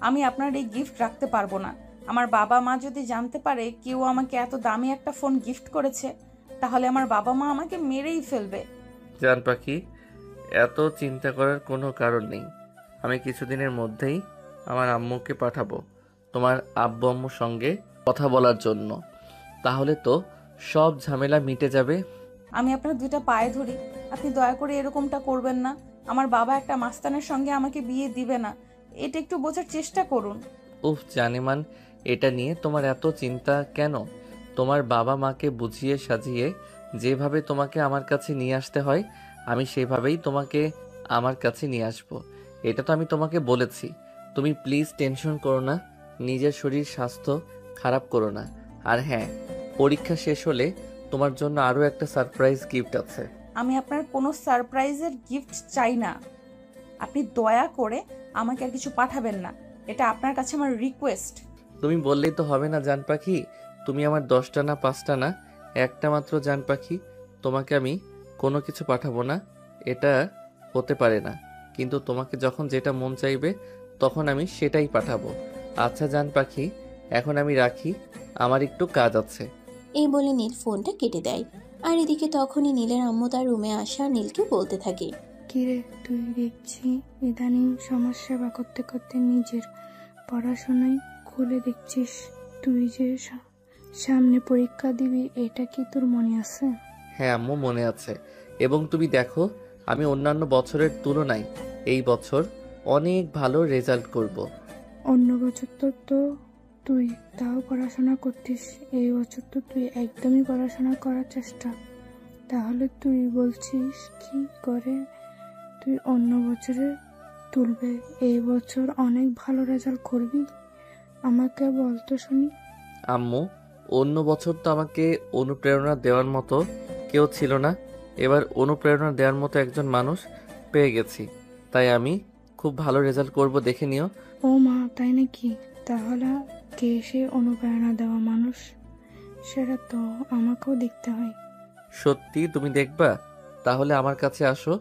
আমি আপনার এই গিফট রাখতে পারবো না। আমার বাবা মা যদি জানতে পারে কেউ আমাকে এত দামি একটা ফোন গিফট করেছে, তাহলে আমার বাবা মা আমাকে মেরেই ফেলবে। জান পাখি, এত চিন্তা করার কোনো কারণ নেই। আমি কিছুদিনের মধ্যেই আমার আম্মুকে পাঠাবো তোমার আব্বু আম্মুর সঙ্গে কথা বলার জন্য। তাহলে তো সব ঝামেলা মিটে যাবে। আমি আপনার দুইটা পায়ে ধরি, আপনি দয়া করে এরকমটা করবেন না। আমার বাবা একটা মাস্তানের সঙ্গে আমাকে বিয়ে দিবে না, এটা একটু বোঝার চেষ্টা করুন। উফ জানেমান, এটা নিয়ে তোমার এত চিন্তা কেন? তোমার বাবা মাকে বুঝিয়ে সাজিয়ে যেভাবে তোমাকে আমার কাছে নিয়ে আসতে হয়, আমি সেভাবেই তোমাকে আমার কাছে নিয়ে আসবো। এটা তো আমি তোমাকে বলেছি। তুমি প্লিজ টেনশন করো না, নিজের শরীর স্বাস্থ্য খারাপ করো না। আর হ্যাঁ, পরীক্ষা শেষ হলে তোমার জন্য আরও একটা সারপ্রাইজ গিফট আছে। আমি আপনার কোনো সারপ্রাইজের গিফট চাই না। আপনি দয়া করে আমাকে আর কিছু পাঠাবেন না, এটা আপনার কাছে আমার রিকোয়েস্ট। তুমি বললেই তো হবে না জান পাখি। তুমি আমার 10টা না 5টা না, একটা মাত্র জান পাখি। তোমাকে আমি কোনো কিছু পাঠাবো না, এটা হতে পারে না। কিন্তু তোমাকে যখন যেটা মন চাইবে তখন আমি সেটাই পাঠাবো। আচ্ছা জান পাখি, এখন আমি রাখি, আমার একটু কাজ আছে। এই বলে নীল ফোনটা কেটে দেয়। আর এদিকে তখনই নীলের আম্মু তার রুমে আসা আর নীলকে বলতে থাকে, কিরে তুই দেখছি ইদানিং সমাজ সেবা করতে করতে নিজের পড়াশোনায় খুলে দেখছিস। তুই যে সামনে পরীক্ষা দিবি, এটা কি তোর মনে আছে? হ্যাঁ আম্মু, মনে আছে। এবং তুমি দেখো, আমি অন্যান্য বছরের তুলনায় এই বছর অনেক ভালো রেজাল্ট করব। অন্য বছর তো তুই তাও পড়াশোনা করতিস, এই বছর তো তুই একদমই পড়াশোনা করার চেষ্টা। তাহলে তুই বলছিস কি করে তুই অন্য বছরে তুলবে, এই বছর অনেক ভালো রেজাল্ট করবি? আমাকে বলতো শুনি। আম্মু, অন্য বছর তো আমাকে অনুপ্রেরণা দেওয়ার মতো কেউ ছিল না। এবার অনুপ্রেরণা দেওয়ার মতো একজন মানুষ পেয়ে গেছি, তাই আমি খুব ভালো রেজাল্ট করব, দেখে নিও। ও মা, তাই নাকি? তাহলে কে সে অনুপ্রেরণা দেওয়া মানুষ, সেটা তো আমাকেও দেখতে হয়। সত্যি তুমি দেখবা? তাহলে আমার কাছে আসো,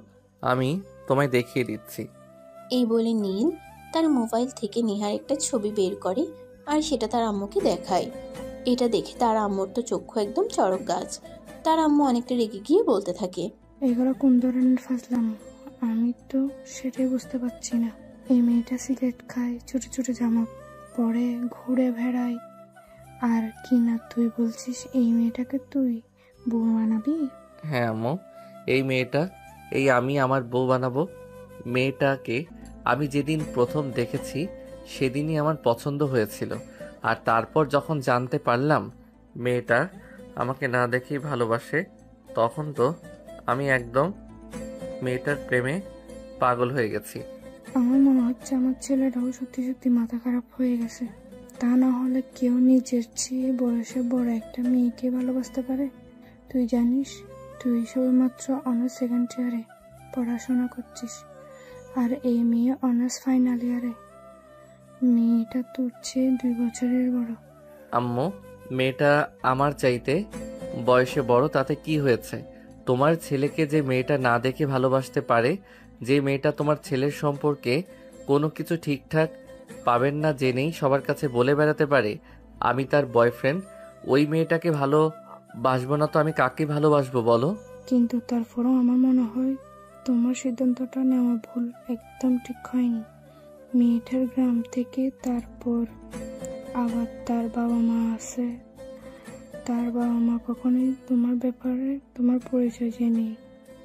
আমি তোমায় দেখিয়ে দিচ্ছি। এই বলে নীল তার মোবাইল থেকে নেহার একটা ছবি বের করে আর সেটা তার আম্মুকে দেখায়। এটা দেখে তার আম্মুর তো চক্ষু একদম চড়ক গাছ। তার আম্মু অনেকটা রেগে গিয়ে বলতে থাকে, এগুলো কোন ধরনের ফাজলাম? আমি তো সেটাই বুঝতে পারছি না। এই মেয়েটা সিগারেট খায়, ছোট ছোট জামা পরে ঘুরে বেড়ায়, আর কি না তুই বলছিস এই মেয়েটাকে তুই বউ বানাবি? হ্যাঁ আম্মু, এই মেয়েটা আমি আমার বউ বানাবো। মেয়েটাকে আমি যেদিন প্রথম দেখেছি সেদিনই আমার পছন্দ হয়েছিল। আর তারপর যখন জানতে পারলাম মেয়েটা আমাকে না দেখেই ভালোবাসে, তখন তো আমি একদম মেয়েটার প্রেমে পাগল হয়ে গেছি। আমার মনে হচ্ছে আমার ছেলেটাও সত্যি সত্যি মাথা খারাপ হয়ে গেছে। তা না হলে কেউ নিজের চেয়ে বয়সে বড় একটা মেয়েকে ভালোবাসতে পারে? তুই জানিস, তুই সবেমাত্র অনার্স সেকেন্ড ইয়ারে পড়াশোনা করছিস, আর এই মেয়ে অনার্স ফাইনাল ইয়ারে। মেয়েটা তোর চেয়ে 2 বছরের বড়। আম্মু, মেয়েটা আমার চাইতে বয়সে বড়, তাতে কি হয়েছে? তোমার ছেলেকে যে মেয়েটা না দেখে ভালোবাসতে পারে, যে মেয়েটা তোমার ছেলের সম্পর্কে কোনো কিছু ঠিকঠাক পাবেন না জেনেই সবার কাছে বলে বেড়াতে পারে আমি তার বয়ফ্রেন্ড, ওই মেয়েটাকে ভালোবাসবো না তো আমি কাকে ভালোবাসবো বলো? কিন্তু তারপরও আমার মনে হয় তোমার সিদ্ধান্তটা নেওয়া ভুল, একদম ঠিক হয়নি। মেয়েটার গ্রাম থেকে, তারপর আবার তার বাবা মা আছে। তার বাবা মা কখনোই তোমার ব্যাপারে তোমার পরিচয় জেনে,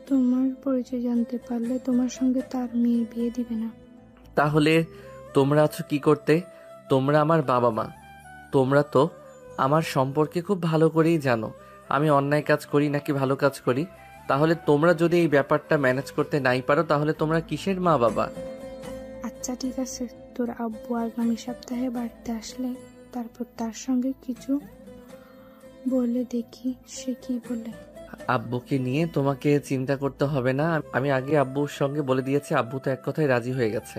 তোমার পরিচয় জানতে পারলে তোমার সঙ্গে তার মেয়ের বিয়ে দিবে না। তাহলে তোমরা আছো কি করতে? তোমরা আমার বাবা মা, তোমরা তো আমার সম্পর্কে খুব ভালো করেই জানো আমি অন্যায় কাজ করি নাকি ভালো কাজ করি। তাহলে তোমরা যদি এই ব্যাপারটা ম্যানেজ করতে নাই পারো, তাহলে তোমরা কিসের মা বাবা? আচ্ছা ঠিক আছে, তোর আব্বু আগামী সপ্তাহে বাড়িতে আসলে তারপর তার সঙ্গে কিছু বলে দেখি সে কি বলে। আব্বুকে নিয়ে তোমাকে চিন্তা করতে হবে না, আমি আগে আব্বুর সঙ্গে বলে দিয়েছি, আব্বু তো এক কথায় রাজি হয়ে গেছে।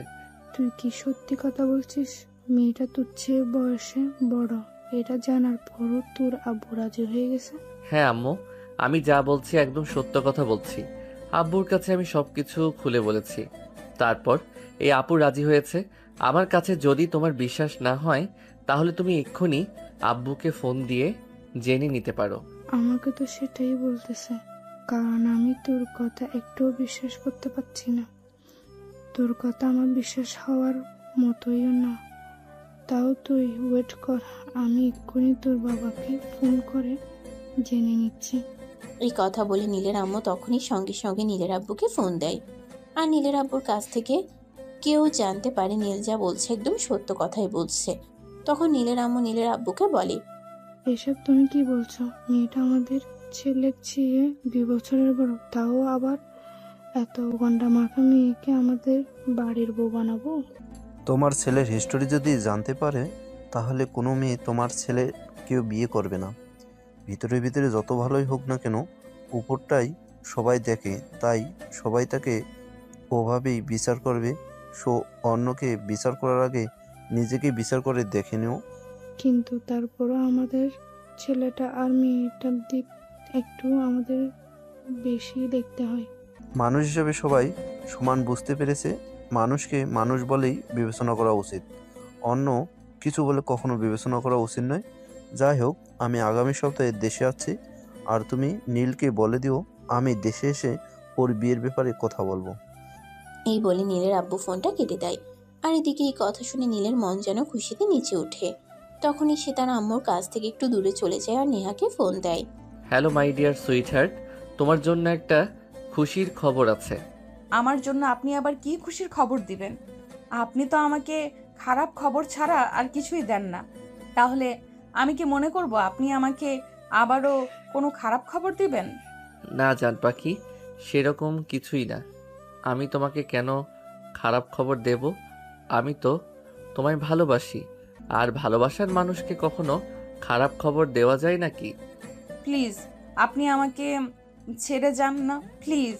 তুই কি সত্যি কথা বলছিস? মেয়েটা তোর চেয়ে বয়সে বড়, এটা জানার পরও তোর আব্বু রাজি হয়ে গেছে? হ্যাঁ আম্মু, আমি যা বলছি একদম সত্য কথা বলছি। আব্বুর কাছে আমি সবকিছু খুলে বলেছি, তারপর এই আপু রাজি হয়েছে। আমার কাছে যদি তোমার বিশ্বাস না হয় তাহলে তুমি এক্ষুনি আব্বুকে ফোন দিয়ে জেনে নিতে পারো। আমাকে তো সেটাই বলতেছে, কারণ আমি তোর কথা একটুও বিশ্বাস করতে পারছি না। তোর কথা আমার বিশ্বাস হওয়ার মতোইও না। তাও তুই ওয়েট কর, আমি এক্ষুনি তোর বাবাকে ফোন করে জেনে নিচ্ছি। এই কথা বলে নীলের আম্মু তখনই সঙ্গে সঙ্গে নীলের আব্বুকে ফোন দেয়। আর নীলের আব্বুর কাছ থেকে কেউ জানতে পারে নীল যা বলছে একদম সত্য কথাই বলছে। তখন নীলের আম্মু নীলের আব্বুকে বলে, এসব তুমি কি বলছো? মেয়েটা আমাদের ছেলের চেয়ে 2 বছরের বড়, তাও আবার এত গন্ডা মাখা মেয়েকে আমাদের বাড়ির বউ বানাবো? তোমার ছেলের হিস্টোরি যদি জানতে পারে তাহলে কোনো মেয়ে তোমার ছেলেকেও বিয়ে করবে না। ভিতরে ভিতরে যত ভালোই হোক না কেন, উপরটাই সবাই দেখে, তাই সবাই তাকে ওভাবেই বিচার করবে। সো অন্যকে বিচার করার আগে নিজেকে বিচার করে দেখে নিও। কিন্তু তারপরও আমাদের ছেলেটা আর মেয়েটার দিক একটু আমাদের বেশি দেখতে হয়। মানুষ হিসেবে সবাই সমান বুঝতে পেরেছে, মানুষকে মানুষ বলেই বিবেচনা করা উচিত, অন্য কিছু বলে কখনো বিবেচনা করা উচিত নয়। যাই হোক, আমি আগামী সপ্তাহে দেশে আছি, আর তুমি নীলকে বলে দিও আমি দেশে এসে ওর বিয়ের ব্যাপারে কথা বলবো। এই বলে নীলের আব্বু ফোনটা কেটে দেয়। আর এদিকে এই কথা শুনে নীলের মন যেন খুশিতে নিচে ওঠে। তখনই সে তার আম্মুর কাছ থেকে একটু দূরে চলে যায় আর নেহাকে ফোন দেয়। হ্যালো মাই ডিয়ার সুইটহার্ট, তোমার জন্য একটা খুশির খবর আছে। আমার জন্য আপনি আবার কি খুশির খবর দিবেন? আপনি তো আমাকে খারাপ খবর ছাড়া আর কিছুই দেন না। তাহলে আমি কি মনে করব আপনি আমাকে আবারও কোনো খারাপ খবর দিবেন? না জান পাখি, সেরকম কিছুই না। আমি তোমাকে কেন খারাপ খবর দেব? আমি তো তোমায় ভালোবাসি, আর ভালোবাসার মানুষকে কখনো খারাপ খবর দেওয়া যায় নাকি? প্লিজ আপনি আমাকে ছেড়ে যান না, প্লিজ।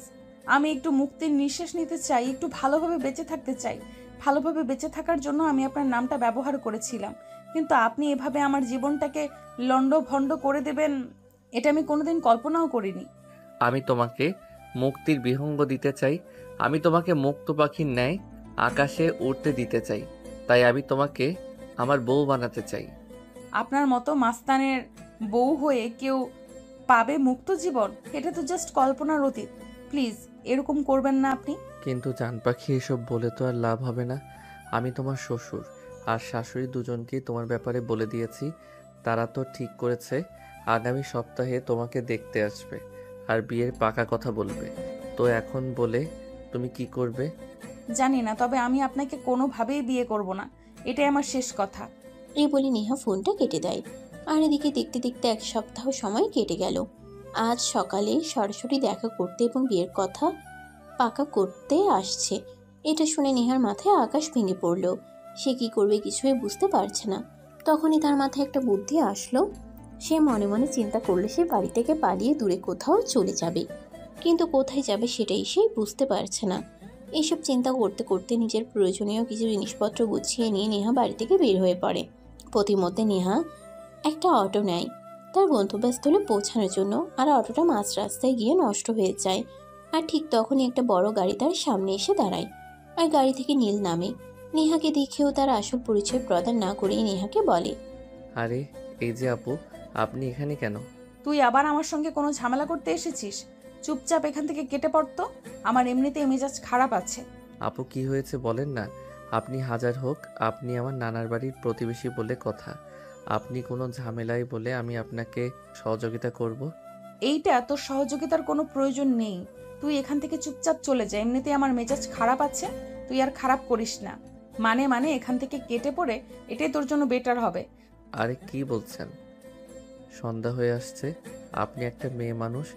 আমি একটু মুক্তির নিঃশ্বাস নিতে চাই, একটু ভালোভাবে বেঁচে থাকতে চাই। ভালোভাবে বেঁচে থাকার জন্য আমি আপনার নামটা ব্যবহার করেছিলাম, কিন্তু আপনি এভাবে আমার জীবনটাকে লণ্ডভণ্ড করে দেবেন, এটা আমি কোনোদিন কল্পনাও করিনি। আমি তোমাকে মুক্তির বিহঙ্গ দিতে চাই। আমি তোমাকে মুক্ত পাখির ন্যায় আকাশে উড়তে দিতে চাই। তাই আমি তোমাকে আমার বউ বানাতে চাই। আপনার মতো মাস্তানের বউ হয়ে কেউ পাবে মুক্ত জীবন? এটা তো জাস্ট কল্পনার অতীত। প্লিজ এরকম করবেন না আপনি। কিন্তু জান পাখি, এসব বলে তো আর লাভ হবে না। আমি তোমার শ্বশুর আর শাশুড়ি দুজনকেই তোমার ব্যাপারে বলে দিয়েছি। তারা তো ঠিক করেছে আগামী সপ্তাহে তোমাকে দেখতে আসবে আর বিয়ের পাকা কথা বলবে। তো এখন বলে তুমি কি করবে? জানি না, তবে আমি আপনাকে কোনোভাবেই বিয়ে করব না, এটাই আমার শেষ কথা। এই বলে নেহা ফোনটা কেটে দেয়। আর এদিকে দেখতে দেখতে 1 সপ্তাহ সময় কেটে গেল। আজ সকালে সরাসরি দেখা করতে এবং বিয়ের কথা পাকা করতে আসছে। এটা শুনে নেহার মাথায় আকাশ ভেঙে পড়ল। সে কি করবে কিছুই বুঝতে পারছে না। তখনই তার মাথায় একটা বুদ্ধি আসলো। সে মনে মনে চিন্তা করলো সে বাড়ি থেকে পালিয়ে দূরে কোথাও চলে যাবে, কিন্তু কোথায় যাবে সেটাই সে বুঝতে পারছে না। এইসব চিন্তা করতে করতে নিজের প্রয়োজনীয় কিছু জিনিসপত্র গুছিয়ে নিয়ে নেহা বাড়ি থেকে বের হয়ে পড়ে। প্রতিমধ্যে নেহা একটা অটো নেয় তার গন্তব্যস্থলে পৌঁছানোর জন্য। আর অটোটা মাঝ রাস্তায় গিয়ে নষ্ট হয়ে যায়। আর ঠিক তখনই একটা বড় গাড়ি তার সামনে এসে দাঁড়ায়। আর গাড়ি থেকে নীল নামে। নেহাকে দেখেও তার আসল পরিচয় প্রদান না করেই নেহাকে বলে, আরে এই যে আপু, আপনি এখানে কেন? তুই আবার আমার সঙ্গে কোনো ঝামেলা করতে এসেছিস? চুপচাপ এখান থেকে কেটে পড়তো, আমার এমনিতেই মেজাজ খারাপ আছে। আপু কি হয়েছে বলেন না। আপনি হাজার হোক, আপনি আমার নানার বাড়ির প্রতিবেশী বলে কথা। আপনি কোনো ঝামেলায় বলে আমি আপনাকে সহযোগিতা করব। এইটা তোর সহযোগিতার কোনো প্রয়োজন নেই। তুই এখান থেকে চুপচাপ চলে যা, এমনিতেই আমার মেজাজ খারাপ আছে, তুই আর খারাপ করিস না। মানে এখান থেকে কেটে পড়ে, এটাই তোর জন্য বেটার হবে। আরে কি বলছেন? সন্ধ্যা হয়ে আসছে, আপনি একটা মেয়ে মানুষ,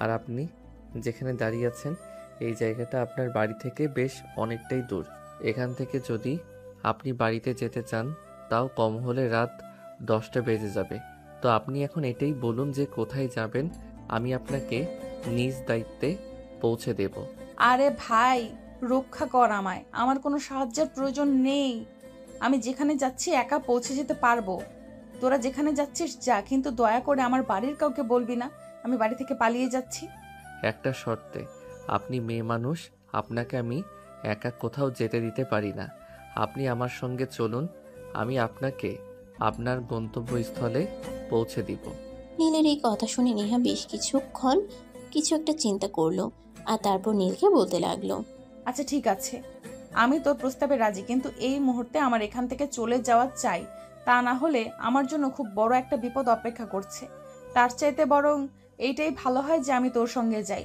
আর আপনি যেখানে দাঁড়িয়ে আছেন এই জায়গাটা আপনার বাড়ি থেকে বেশ অনেকটাই দূর। এখান থেকে যদি আপনি বাড়িতে যেতে চান তাও কম হলে রাত 10টা বেজে যাবে। তো আপনি এখন এটাই বলুন যে কোথায় যাবেন, আমি আপনাকে নিজ দায়িত্বে পৌঁছে দেব। আরে ভাই, রক্ষা কর আমায়, আমার কোনো সাহায্যের প্রয়োজন নেই। আমি যেখানে যাচ্ছি একা পৌঁছে যেতে পারবো। তোরা যেখানে যাচ্ছিস যা, কিন্তু দয়া করে আমার বাড়ির কাউকে বলবি না আমি বাড়ি থেকে পালিয়ে যাচ্ছি। একটা শর্তে, আপনি মেয়ে মানুষ, আপনাকে আমি একা কোথাও যেতে দিতে পারি না। আপনি আমার সঙ্গে চলুন, আমি আপনাকে আপনার গন্তব্যস্থলে পৌঁছে দিব। নীলের এই কথা শুনে নেহা বেশ কিছুক্ষণ কিছু একটা চিন্তা করলো। আর তারপর নীলকে বলতে লাগলো, আচ্ছা ঠিক আছে, আমি তোর প্রস্তাবে রাজি, কিন্তু এই মুহূর্তে আমার এখান থেকে চলে যাওয়া চাই। তা না হলে আমার জন্য খুব বড় একটা বিপদ অপেক্ষা করছে। তার চাইতে বরং এইটাই ভালো হয় যে আমি তোর সঙ্গে যাই।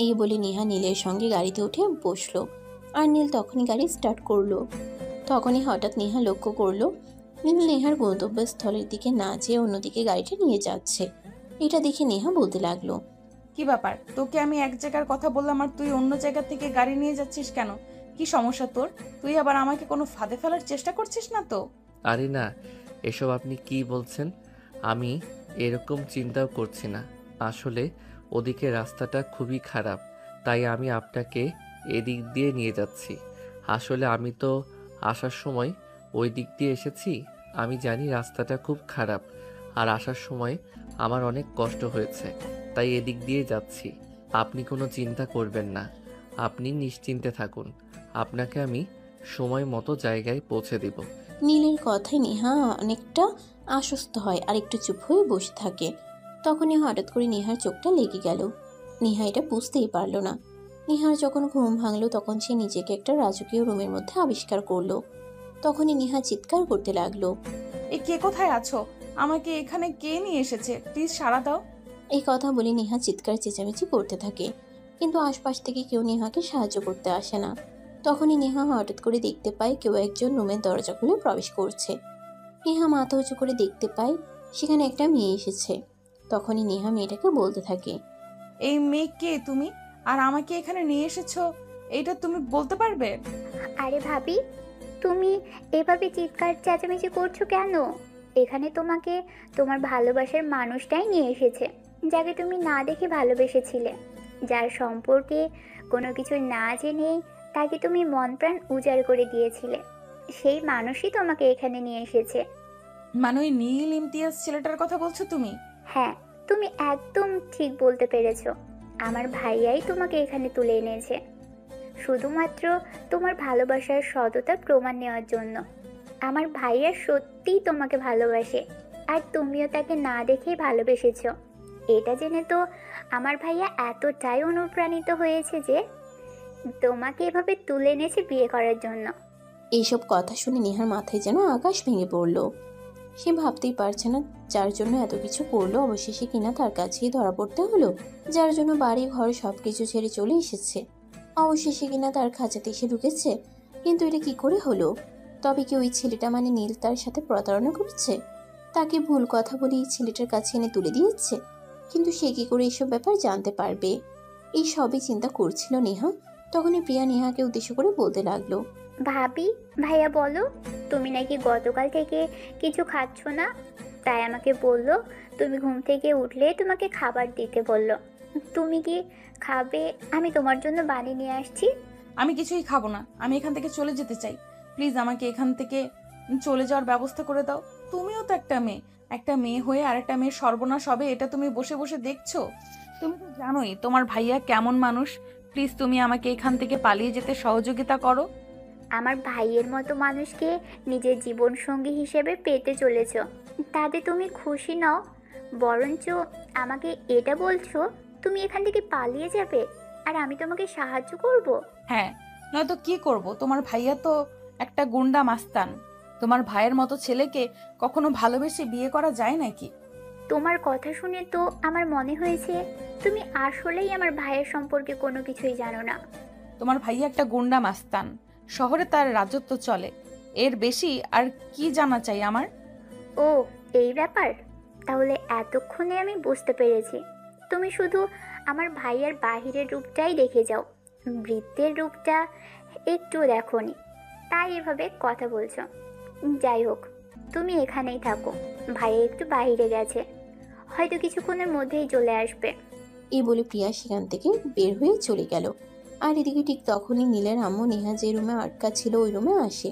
এই বলে নেহা নীলের সঙ্গে গাড়িতে উঠে বসলো। আর নীল তখনই গাড়ি স্টার্ট করলো। তখনই হঠাৎ নেহা লক্ষ্য করলো নীল নেহার গন্তব্যস্থলের দিকে না যেয়ে অন্যদিকে গাড়িটা নিয়ে যাচ্ছে। এটা দেখে নেহা বলতে লাগলো, কি ব্যাপার, তোকে আমি এক জায়গার কথা বললাম আর তুই অন্য জায়গা থেকে গাড়ি নিয়ে যাচ্ছিস কেন? কি সমস্যা তোর? তুই আবার আমাকে কোনো ফাঁদে ফেলার চেষ্টা করছিস না তো? আরে না, এসব আপনি কি বলছেন? আমি এরকম চিন্তাও করছি না। আসলে ওদিকে রাস্তাটা খুবই খারাপ, তাই আমি আপনাকে এদিক দিয়ে নিয়ে যাচ্ছি। আসলে আমি তো আসার সময় ওই দিক দিয়ে এসেছি। আমি জানি রাস্তাটা খুব খারাপ, আর আসার সময় আমার অনেক কষ্ট হয়েছে, তাই এদিক দিয়ে যাচ্ছি। আপনি কোনো চিন্তা করবেন না, আপনি নিশ্চিন্তে থাকুন। আপনাকে আমি সময় মতো জায়গায় পৌঁছে দিব। নীলের কথায় নেহা অনেকটা আশ্বস্ত হয় আর একটু চুপ হয়ে বসে থাকে। তখনই হঠাৎ করে নেহার চোখটা লেগে গেল। নেহা এটা বুঝতেই পারল না। নেহার যখন ঘুম ভাঙলো তখন সে নিজেকে একটা রাজকীয় রুমের মধ্যে আবিষ্কার করলো। তখনই নেহা চিৎকার করতে লাগলো, এ কে, কোথায় আছো? আমাকে এখানে কে নিয়ে এসেছে? প্লিজ সাড়া দাও। এই কথা বলে নেহা চিৎকার চেঁচামেচি করতে থাকে, কিন্তু আশপাশ থেকে কেউ নেহাকে সাহায্য করতে আসে না। তখনই নেহা হঠাৎ করে দেখতে পায় কেউ একজন রুমের দরজা খুলে প্রবেশ করছে। নেহা মাথা উঁচু করে দেখতে পায় সেখানে একটা মেয়ে এসেছে। তখনই নেহা মেয়েটাকে বলতে থাকে, এই মেয়ে কে তুমি, আর আমাকে এখানে নিয়ে এসেছো, এইটা তুমি বলতে পারবে? আরে ভাবি, তুমি এভাবে চিৎকার চেঁচামেচি করছো কেন? এখানে তোমাকে তোমার ভালোবাসার মানুষটাই নিয়ে এসেছে, যাকে তুমি না দেখে ভালোবেসেছিলে, যার সম্পর্কে কোনো কিছু না জেনেই তাকে তুমি মন প্রাণ উজাড় করে দিয়েছিলে। সেই মানুষই তোমাকে এখানে নিয়ে এসেছে। মানে ওই নীল ইমতিয়াজ ছেলেটার কথা বলছো তুমি? হ্যাঁ, তুমি একদম ঠিক বলতে পেরেছো। আমার ভাইয়াই তোমাকে এখানে তুলে এনেছে শুধুমাত্র তোমার ভালোবাসার সততা প্রমাণ নেওয়ার জন্য। আমার ভাইয়া সত্যিই তোমাকে ভালোবাসে, আর তুমিও তাকে না দেখেই ভালোবেসেছ। এটা জেনে তো আমার ভাইয়া এতটাই অনুপ্রাণিত হয়েছে যে তোমাকে এভাবে তুলে এনেছে বিয়ে করার জন্য। এইসব কথা শুনে নেহার মাথায় যেন আকাশ ভেঙে পড়ল। সে ভাবতেই পারছে না যার জন্য এত কিছু করলো অবশেষে কিনা তার কাছেই ধরা পড়তে হলো। যার জন্য বাড়ি ঘর সবকিছু ছেড়ে চলে এসেছে অবশেষে কিনা তার খাঁচাতে এসে ঢুকেছে। কিন্তু এটা কি করে হলো? তবে কি ওই ছেলেটা মানে নীল তার সাথে প্রতারণা করছে? তাকে ভুল কথা বলে এই ছেলেটার কাছে এনে তুলে দিয়েছে? কিন্তু সে কি করে এইসব ব্যাপার জানতে পারবে? এই সবই চিন্তা করছিল নেহা। তখনই প্রিয়া নেহাকে উদ্দেশ্য করে বলতে লাগলো, ভাবি, ভাইয়া বলো, তুমি নাকি গতকাল থেকে কিছু খাচ্ছ না, তাই আমাকে বললো তুমি ঘুম থেকে উঠলে তোমাকে খাবার দিতে বললো। তুমি কি খাবে? আমি তোমার জন্য বানিয়ে নিয়ে আসছি। আমি কিছুই খাবো না, আমি এখান থেকে চলে যেতে চাই। প্লিজ আমাকে এখান থেকে চলে যাওয়ার ব্যবস্থা করে দাও। তুমিও তো একটা মেয়ে হয়ে আর একটা মেয়ের সর্বনাশ হবে এটা তুমি বসে বসে দেখছো? তুমি তো জানোই তোমার ভাইয়া কেমন মানুষ। প্লিজ তুমি আমাকে এখান থেকে পালিয়ে যেতে সহযোগিতা করো। আমার ভাইয়ের মতো মানুষকে নিজের জীবন সঙ্গী হিসেবে পেতে চলেছ, তাতে তুমি খুশি নও, বরঞ্চ আমাকে এটা বলছো তুমি এখান থেকে পালিয়ে যাবে আর আমি তোমাকে সাহায্য করব? হ্যাঁ, নয়তো কি করব? তোমার ভাইয়া তো একটা গুন্ডা মাস্তান। তোমার ভাইয়ের মতো ছেলেকে কখনো ভালোবেসে বিয়ে করা যায় নাকি? তোমার কথা শুনে তো আমার মনে হয়েছে তুমি আসলেই আমার ভাইয়ের সম্পর্কে কোনো কিছুই জানো না। তোমার ভাইয়া একটা গুন্ডা মাস্তান, শহরে তার রাজত্ব চলে, এর বেশি আর কি জানা চাই আমার? ও, এই ব্যাপার। তাহলে এতক্ষণে আমি বুঝতে পেরেছি তুমি শুধু আমার ভাইয়ের বাহিরের রূপটাই দেখে যাও, বৃত্তের রূপটা একটু দেখোনি, তাই এভাবে কথা বলছো। যাই হোক, তুমি এখানেই থাকো, ভাইয়া একটু বাইরে গেছে, হয়তো কিছুক্ষণের মধ্যেই চলে আসবে। এই বলে প্রিয়া সেখান থেকে বের হয়ে চলে গেল। আর এদিকে ঠিক তখনই নীলের আম্মু নেহা যে রুমে আটকা ছিল ওই রুমে আসে।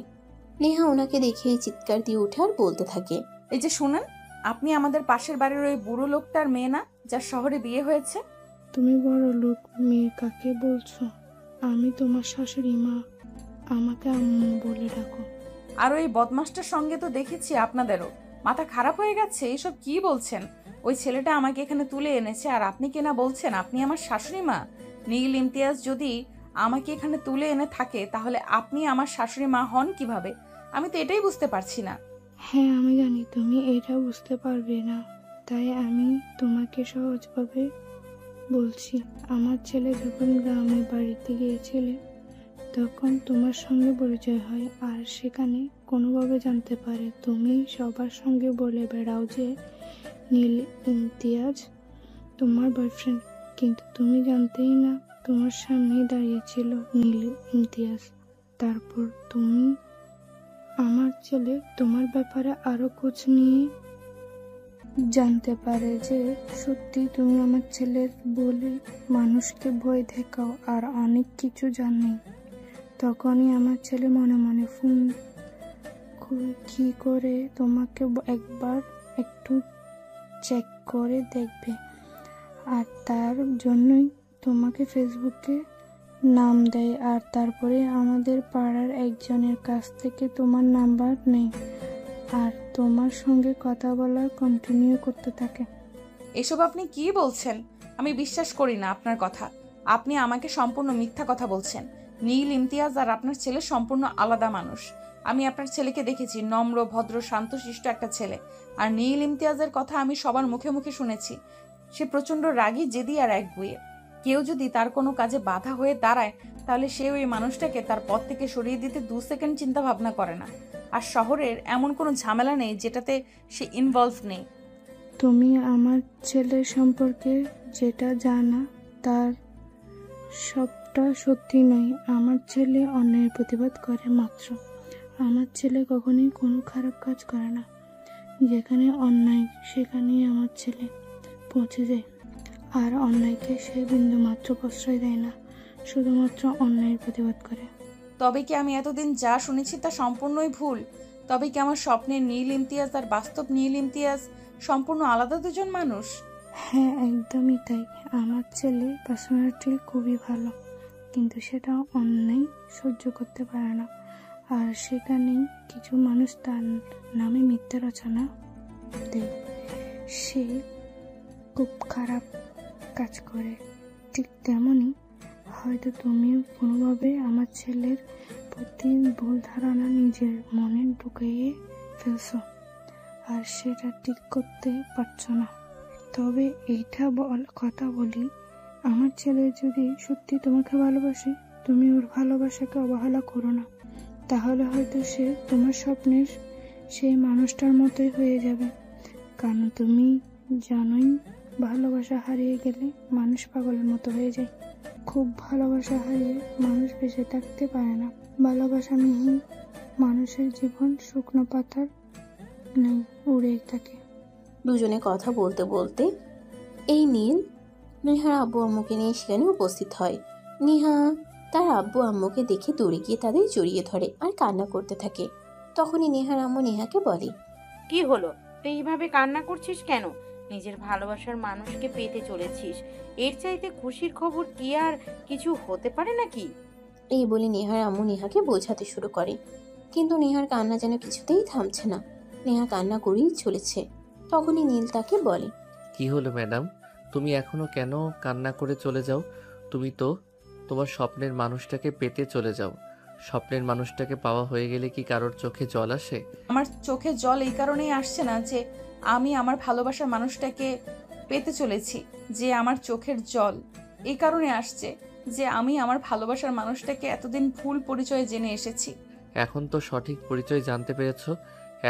নেহা ওনাকে দেখে চিৎকার দিয়ে উঠে আর বলতে থাকে, এই যে শুনেন, আপনি আমাদের পাশের বাড়ির ওই বুড়ো লোকটার মেয়ে না, যার শহরে বিয়ে হয়েছে? তুমি বড় লোক মেয়ে কাকে বলছো? আমি তোমার শাশুড়ি মা, আমাকে আম্মু বলে ডাকো। আর ওই বদমাসটার সঙ্গে তো দেখেছি আপনাদেরও মাথা খারাপ হয়ে গেছে। এইসব কি বলছেন? ওই ছেলেটা আমাকে এখানে তুলে এনেছে আর আপনি কিনা বলছেন আপনি আমার শাশুড়ি মা? নীল ইমতিয়াজ যদি আমাকে এখানে তুলে এনে থাকে, তাহলে আপনি আমার শাশুড়ি মা হন কিভাবে? আমি তো এটাই বুঝতে পারছি না। হ্যাঁ, আমি জানি তুমি এটা বুঝতে পারবে না, তাই আমি তোমাকে সহজভাবে বলছি। আমার ছেলে যখন গ্রামের বাড়িতে গিয়েছিলে তখন তোমার সঙ্গে পরিচয় হয়, আর সেখানে কোনোভাবে জানতে পারে তুমি সবার সঙ্গে বলে বেড়াও যে নীল ইমতিয়াজ তোমার বয়ফ্রেন্ড, কিন্তু তুমি জানতেই না তোমার সামনেই দাঁড়িয়েছিল নীল ইমতিয়াজ। তারপর তুমি আমার ছেলে তোমার ব্যাপারে আরো খোঁজ নিয়ে জানতে পারে যে সত্যি তুমি আমার ছেলের বলে মানুষকে ভয় দেখাও আর অনেক কিছু জানি। তখনই আমার ছেলে মনে মনে ফোন কি করে তোমাকে একবার একটু চেক করে দেখবে, আর তার জন্যই তোমাকে ফেসবুকে নাম দেয়, আর তারপরে আমাদের পাড়ার একজনের কাছ থেকে তোমার নাম্বার নেই আর তোমার সঙ্গে কথা বলা কন্টিনিউ করতে থাকে। এসব আপনি কি বলছেন? আমি বিশ্বাস করি না আপনার কথা। আপনি আমাকে সম্পূর্ণ মিথ্যা কথা বলছেন। নীল ইমতিয়াজ আর আপনার ছেলে সম্পূর্ণ আলাদা মানুষ। আমি আপনার ছেলেকে দেখেছি, নম্র, ভদ্র, শান্তশিষ্ট একটা ছেলে। আর নীল ইমতিয়াজের কথা আমি সবার মুখে মুখে শুনেছি। সে প্রচণ্ড রাগী, জেদি আর একগুঁয়ে। কেউ যদি তার কোনো কাজে বাধা হয়ে দাঁড়ায়, তাহলে সে ওই মানুষটাকে তার পথ থেকে সরিয়ে দিতে 2 সেকেন্ড চিন্তা ভাবনা করে না। আর শহরের এমন কোনো ঝামেলা নেই যেটাতে সে ইনভলভ নেই। তুমি আমার ছেলের সম্পর্কে যেটা জানা তার সবটা সত্যি নয়। আমার ছেলে অন্যায়ের প্রতিবাদ করে মাত্র। আমার ছেলে কখনোই কোনো খারাপ কাজ করে না। যেখানে অন্যায় সেখানেই আমার ছেলে পৌঁছে যায়, আর অন্যায়কে সে বিন্দু মাত্র প্রশ্রয় দেয় না, শুধুমাত্র অন্যায়ের প্রতিবাদ করে। তবে কি আমি এতদিন যা শুনেছি তা সম্পূর্ণই ভুল? তবে কি আমার স্বপ্নের নীল ইমতিয়াজ আর বাস্তব নীল ইমতিয়াজ সম্পূর্ণ আলাদা দুজন মানুষ? হ্যাঁ, একদমই তাই। আমার ছেলে পার্সোনালিটি খুবই ভালো, কিন্তু সেটা অন্যায় সহ্য করতে পারে না, আর সেখানেই কিছু মানুষ তার নামে মিথ্যা রচনা দেয়। সে খুব খারাপ কাজ করে। ঠিক তেমনই হয়তো তুমিও কোনোভাবে আমার ছেলের প্রতি ভুল ধারণা নিজের মনে ঢুকিয়ে ফেলছো, আর সেটা ঠিক করতে পারছো না। তবে এইটা কথা বলি, আমার ছেলে যদি সত্যি তোমাকে ভালোবাসে, তুমি ওর ভালোবাসাকে অবহেলা করো না। তাহলে হয়তো সে তোমার স্বপ্নের সেই মানুষটার মতোই হয়ে যাবে। কারণ তুমি জানোই, ভালোবাসা হারিয়ে গেলে মানুষ পাগলের মতো হয়ে যায়। খুব ভালোবাসা হারিয়ে মানুষ বেঁচে থাকতে পারে না। ভালোবাসাবিহীন মানুষের জীবন শুকনো পাতার নেই, উড়েই থাকে। দুজনে কথা বলতে বলতে এই নীল নেহার আব্বু আম্মুকে নিয়ে সেখানে উপস্থিত হয়। নেহা তার আব্বু আম্মুকে দেখে দৌড়ে গিয়ে তাদের জড়িয়ে ধরে আর কান্না করতে থাকে। তখনই নেহার আম্মু নেহাকে বলে, কি হলো, তুই এইভাবে কান্না করছিস কেন? নিজের ভালোবাসার মানুষকে পেতে চলেছিস, এর চাইতে খুশির খবর কি আর কিছু হতে পারে নাকি? এই বলে নেহার আম্মু নেহাকে বোঝাতে শুরু করে, কিন্তু নেহার কান্না যেন কিছুতেই থামছে না। নেহা কান্না করেই চলেছে। তখনই নীল তাকে বলে, কি হলো ম্যাডাম, তুমি এখনো কেন কান্না করে চলে যাও? তুমি তো তোমার স্বপ্নের মানুষটাকে পেতে চলে যাও। স্বপ্নের মানুষটাকে পাওয়া হয়ে গেলে কি কারোর চোখে জল আসে? আমার চোখে জল এই কারণেই আসছে না যে আমি আমার ভালোবাসার মানুষটাকে পেতে চলেছি, যে আমার চোখের জল এই কারণে আসছে যে আমি আমার ভালোবাসার মানুষটাকে এতদিন ভুল পরিচয়ে জেনে এসেছি। এখন তো সঠিক পরিচয় জানতে পেরেছো,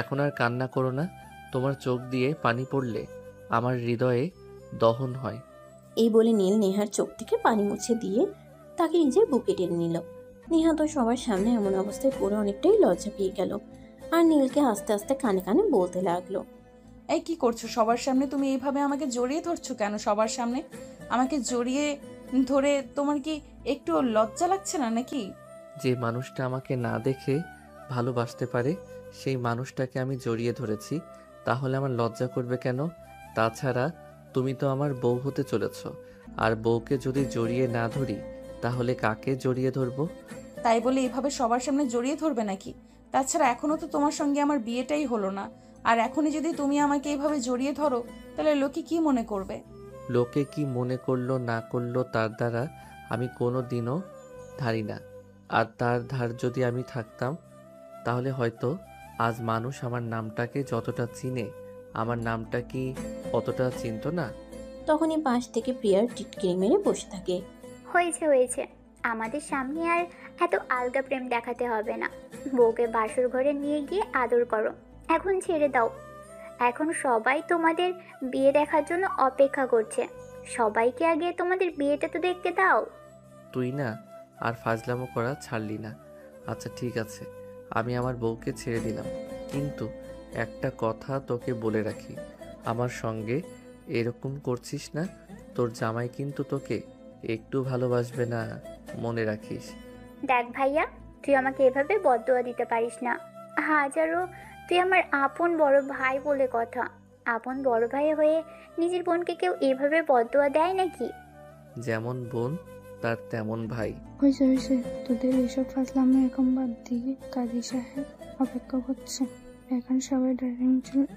এখন আর কান্না করো না। তোমার চোখ দিয়ে পানি পড়লে আমার হৃদয়ে দহন হয়। এই বলে নীল নেহার চোখ থেকে পানি মুছে দিয়ে তাকে নিজের বুকে টেনে নিল। নেহা তো সবার সামনে এমন অবস্থায় পড়ে অনেকটাই লজ্জা পেয়ে গেল, আর নীলকে আস্তে আস্তে কানে কানে বলতে লাগলো, এই কি করছো সবার সামনে? তুমি এইভাবে আমাকে জড়িয়ে ধরছো কেন সবার সামনে? আমাকে জড়িয়ে ধরে তোমার কি একটু লজ্জা লাগছে না নাকি? যে মানুষটা আমাকে না দেখে ভালোবাসতে পারে সেই মানুষটাকে আমি জড়িয়ে ধরেছি, তাহলে আমার লজ্জা করবে কেন? তাছাড়া তুমি তো আমার বউ হতে চলেছ, আর বউকে যদি জড়িয়ে না ধরি তাহলে কাকে জড়িয়ে ধরবো? তাই বলে এইভাবে সবার সামনে জড়িয়ে ধরবে নাকি? তাছাড়া এখনো তো তোমার সঙ্গে আমার বিয়েটাই হলো না, আর এখনই যদি তুমি আমাকে এইভাবে জড়িয়ে ধরো তাহলে লোকে কি মনে করবে? লোকে কি মনে করলো না করলো তার দ্বারা আমি কোনো দিনও ধারি না। আর তার ধার যদি আমি থাকতাম তাহলে হয়তো আজ মানুষ আমার নামটাকে যতটা চিনে আমার নামটা কি অতটা চিনতো না। তখনই পাশ থেকে প্রিয়ার টিটকিরি মেরে বসে থাকে। হয়েছে হয়েছে, আমাদের সামনে আর এত আলগা প্রেম দেখাতে হবে না। বউকে বাসর ঘরে নিয়ে গিয়ে আদর করো, এখন ছেড়ে দাও। এখন সবাই তোমাদের বিয়ে দেখার জন্য অপেক্ষা করছে। সবাইকে আগে তোমাদের বিয়েটা তো দেখতে দাও। তুই না আর ফাজলামো করা ছাড়লি না। আচ্ছা ঠিক আছে, আমি আমার বউকে ছেড়ে দিলাম, কিন্তু একটা কথা তোকে বলে রাখি, আমার সঙ্গে এরকম করছিস না, তোর জামাই কিন্তু তোকে একটু ভালোবাসবে না, মনে রাখিস। দেখ ভাইয়া, তুই আমাকে এভাবে বদদোয়া দিতে পারিস না। হাজারো তুই আমার আপন বড় ভাই বলে কথা। আপন বড় ভাই হয়ে নিজের বোনকে কেউ এভাবে বদদোয়া দেয় নাকি? যেমন বোন তার তেমন ভাই। হয়েছে, তোদের এইসব ফাজলামো এখন বাদ দিয়ে কাজী সাহেব অপেক্ষা করছে, এখন সবাই ড্রয়িং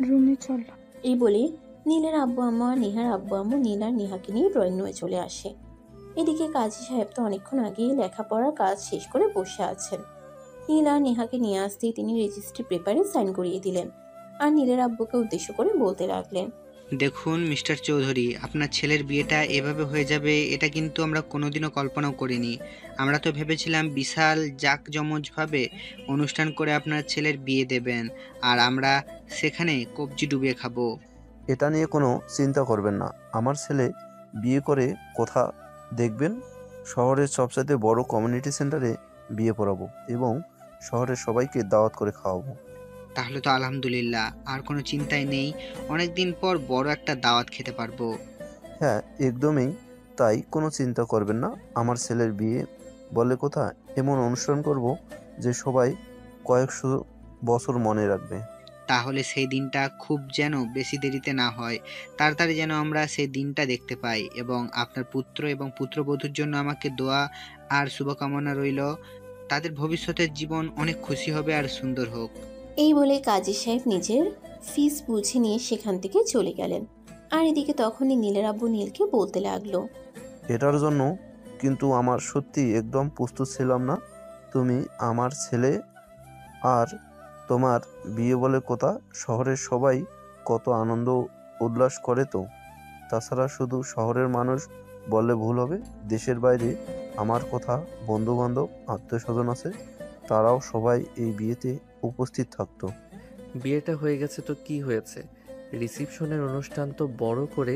রুমে চল। এই বলে নীলের আব্বু আম্মু আর নেহার আব্বু আম্মু নীল আর নেহাকে নিয়ে ড্রয়িং রুমে চলে আসে। এদিকে কাজী সাহেব তো অনেকক্ষণ আগেই লেখাপড়ার কাজ শেষ করে বসে আছেন। নীল আর নেহাকে নিয়ে আসতেই তিনি রেজিস্ট্রি পেপারে সাইন করিয়ে দিলেন আর নীলের আব্বুকে উদ্দেশ্য করে বলতে লাগলেন, দেখুন মিস্টার চৌধুরী, আপনার ছেলের বিয়েটা এভাবে হয়ে যাবে এটা কিন্তু আমরা কোনোদিনও কল্পনাও করিনি। আমরা তো ভেবেছিলাম বিশাল জাঁকজমজভাবে অনুষ্ঠান করে আপনার ছেলের বিয়ে দেবেন আর আমরা সেখানে কবজি ডুবিয়ে খাবো। এটা নিয়ে কোনো চিন্তা করবেন না। আমার ছেলে বিয়ে করে কোথা দেখবেন, শহরের সবচাইতে বড় কমিউনিটি সেন্টারে বিয়ে পড়াবো এবং শহরের সবাইকে দাওয়াত করে খাওয়াবো। তাহলে তো আলহামদুলিল্লাহ, আর কোনো চিন্তাই নেই, অনেকদিন পর বড় একটা দাওয়াত খেতে পারবো। হ্যাঁ একদমই তাই, কোনো চিন্তা করবেন না। আমার ছেলের বিয়ে বলে কথা এমন অনুষ্ঠান করব যে সবাই কয়েকশো বছর মনে রাখবে। তাহলে সেই দিনটা খুব যেন বেশি দেরিতে না হয়, তাড়াতাড়ি যেন আমরা সেই দিনটা দেখতে পাই। এবং আপনার পুত্র এবং পুত্রবধূর জন্য আমাকে দোয়া আর শুভকামনা রইল। তাদের ভবিষ্যতের জীবন অনেক খুশি হবে আর সুন্দর হোক। এই বলে কাজী সাহেব নিজের ফিস বুঝে নিয়ে সেখান থেকে চলে গেলেন। আর এদিকে তখনই নীলের আব্বু নীলকে বলতে লাগলো, এটার জন্য কিন্তু আমার সত্যি একদম প্রস্তুত ছিলাম না। তুমি আমার ছেলে আর তোমার বিয়ে বলে কথা শহরের সবাই কত আনন্দ উল্লাস করে। তো তাছাড়া শুধু শহরের মানুষ বললে ভুল হবে, দেশের বাইরে আমার কথা বন্ধুবান্ধব আত্মীয়স্বজন আছে, তারাও সবাই এই বিয়েতে উপস্থিত থাকতো। বিয়েটা হয়ে গেছে তো কি হয়েছে, রিসিপশনের অনুষ্ঠান তো বড় করে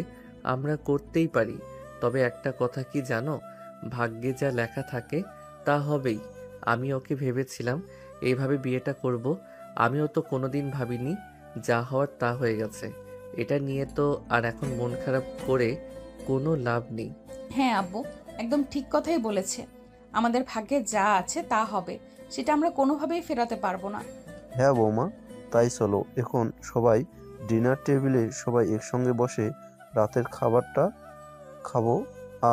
আমরা করতেই পারি। তবে একটা কথা কি জানো, ভাগ্যে যা লেখা থাকে তা হবেই। আমি ওকে ভেবেছিলাম এইভাবে বিয়েটা করব, আমিও তো কোনোদিন ভাবিনি, যা হওয়ার তা হয়ে গেছে। এটা নিয়ে তো আর এখন মন খারাপ করে কোনো লাভ নেই। হ্যাঁ আব্বু, একদম ঠিক কথাই বলেছে। আমাদের ভাগ্যে যা আছে তা হবে, সেটা আমরা কোনোভাবেই ফেরাতে পারবো না। হ্যাঁ বৌমা, তাই চলো এখন সবাই ডিনার টেবিলে সবাই একসঙ্গে বসে রাতের খাবারটা খাবো,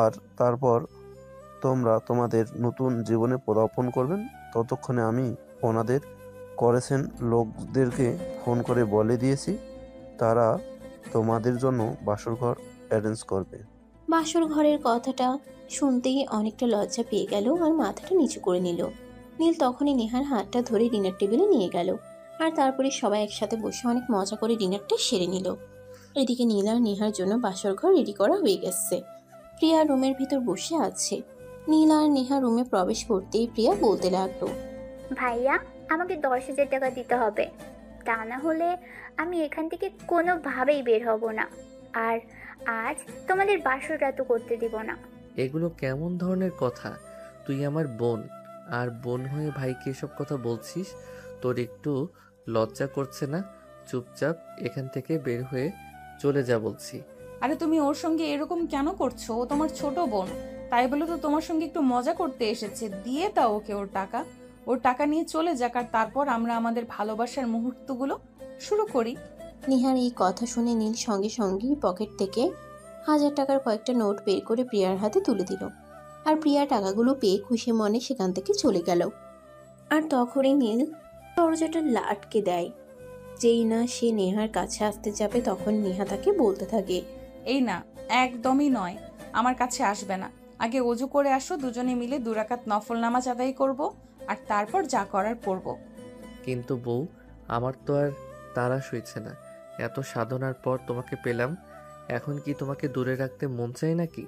আর তারপর তোমরা তোমাদের নতুন জীবনে পদার্পণ করবেন। ততক্ষণে আমি ওনাদের করেছেন লোকদেরকে ফোন করে বলে দিয়েছি, তারা তোমাদের জন্য বাসরঘর অ্যারেঞ্জ করবে। বাসর ঘরের কথাটা শুনতেই অনেকটা লজ্জা পেয়ে গেল আর মাথাটা নিচু করে নিল। নীল তখনই নেহার হাতটা ধরে ডিনার টেবিলে নিয়ে গেল আর তারপরে সবাই একসাথে বসে অনেক মজা করে ডিনারটা সেরে নিল। এদিকে নীল আর নেহার জন্য বাসর ঘর রেডি করা হয়ে গেছে। প্রিয়া রুমের ভিতর বসে আছে। নীল আর নেহা রুমে প্রবেশ করতেই প্রিয়া বলতে লাগলো, ভাইয়া, আমাকে 10,000 টাকা দিতে হবে, তা না হলে আমি এখান থেকে কোনোভাবেই বের হব না। আর আজ তোমাদের বাসর রাতও করতে দিব না। এগুলো কেমন ধরনের কথা? তুই আমার বোন, আর বোন হয়ে ভাইকে এসব কথা বলছিস? তোর একটু লজ্জা করছে না? চুপচাপ এখান থেকে বের হয়ে চলে যা বলছি। আরে তুমি ওর সঙ্গে এরকম কেন করছো? ও তোমার ছোট বোন, তাই বলে তো তোমার সঙ্গে একটু মজা করতে এসেছে। দিয়ে দাও ওকে ওর টাকা নিয়ে চলে যাক, আর তারপর আমরা আমাদের ভালোবাসার মুহূর্তগুলো শুরু করি। নেহার এই কথা শুনে নীল সঙ্গে সঙ্গেই পকেট থেকে 1000 টাকার কয়েকটা নোট বের করে প্রিয়ার হাতে তুলে দিল। আর প্রিয়া টাকাগুলো পেয়ে খুশি মনে সেখান থেকে চলে গেল। আর তখনই নীল দরজাটা আটকে দেয়। যেই না সে নেহার কাছে আসতে যাবে তখন নেহা তাকে বলতে থাকে, এই না, একদমই নয়, আমার কাছে আসবে না। আগে অজু করে আসো, দুজনে মিলে 2 রাকাত নফল নামাজ আদায় করব, আর তারপর যা করার করব। কিন্তু বউ, আমার তো আর তাড়া সইছে না। এত সাধনার পর তোমাকে পেলাম, এখন কি তোমাকে দূরে রাখতে মন চাই নাকি?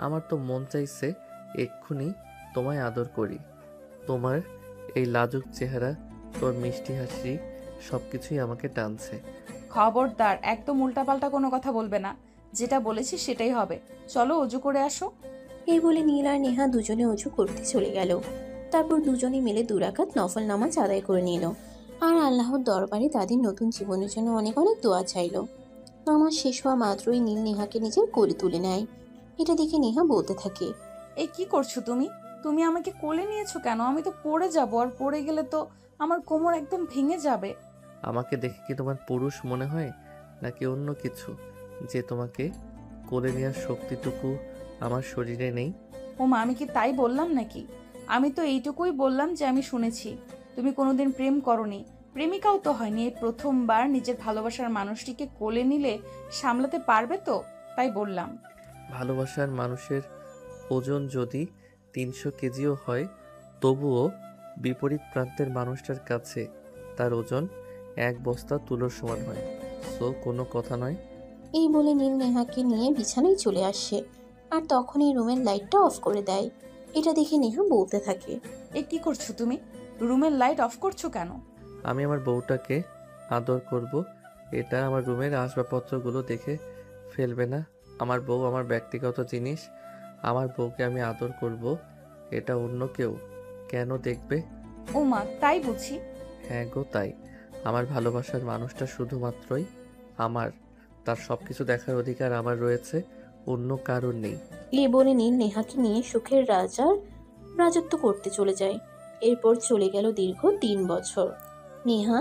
আমার তো মন চাইছে এক্ষুনি তোমায় আদর করি। তোমার এই লাজুক চেহারা, তোর মিষ্টি হাসি, সব কিছুই আমাকে টানছে। খবরদার, একদম উল্টাপাল্টা কোনো কথা বলবে না। যেটা বলেছি সেটাই হবে। চলো অজু করে আসো। এই বলে নীল আর নেহা দুজনে উঁচু করতে চলে গেল। তারপর দুজনে মিলে 2 রাকাত নফল নামাজ আদায় করে নিল আর আল্লাহর দরবারে তাদের নতুন জীবনের জন্য অনেক অনেক দোয়া চাইল। নামাজ শেষ হওয়া মাত্রই নীল নেহাকে নিজের কোলে তুলে নেয়। এটা দেখে নেহা বলতে থাকে, এই কি করছো তুমি? তুমি আমাকে কোলে নিয়েছো কেন? আমি তো পড়ে যাব, আর পড়ে গেলে তো আমার কোমর একদম ভেঙে যাবে। আমাকে দেখে কি তোমার পুরুষ মনে হয় নাকি অন্য কিছু, যে তোমাকে কোলে নেওয়ার শক্তিটুকু আমার শরীরে নেই? ওমা, আমি কি তাই বললাম নাকি? আমি তো এইটুকুই বললাম যে আমি শুনেছি তুমি কোনোদিন প্রেম করনি, প্রেমিকাও তো হয়নি। এই প্রথমবার নিজের ভালোবাসার মানুষটিকে কোলে নিলে সামলাতে পারবে তো, তাই বললাম। ভালোবাসার মানুষের ওজন যদি 300 কেজিও হয়, তবুও বিপরীত প্রান্তের মানুষটার কাছে তার ওজন 1 বস্তা তুলোর সমান হয়। সো কোনো কথা নয়। এই বলে নীল নেহাকে নিয়ে বিছানায় চলে আসে আর তখনই রুমের লাইটটা অফ করে দেয়। এটা দেখে নেহা বলতে থাকে, এ কি করছো তুমি? রুমের লাইট অফ করছো কেন? আমি আমার বউটাকে আদর করব, এটা আমার রুমের আসবাবপত্রগুলো দেখে ফেলবে না। আমার বউ আমার ব্যক্তিগত জিনিস, আমার বউকে আমি আদর করব, এটা অন্য কেউ কেন দেখবে? ওমা, তাই বুঝি? হ্যাঁ গো তাই। আমার ভালোবাসার মানুষটা শুধুমাত্রই আমার, তার সব কিছু দেখার অধিকার আমার রয়েছে, অন্য কারোর নেই। এই বলে নীল নেহাকে নিয়ে সুখের রাজত্ব করতে চলে যায়। এরপর চলে গেল দীর্ঘ 3 বছর। নেহা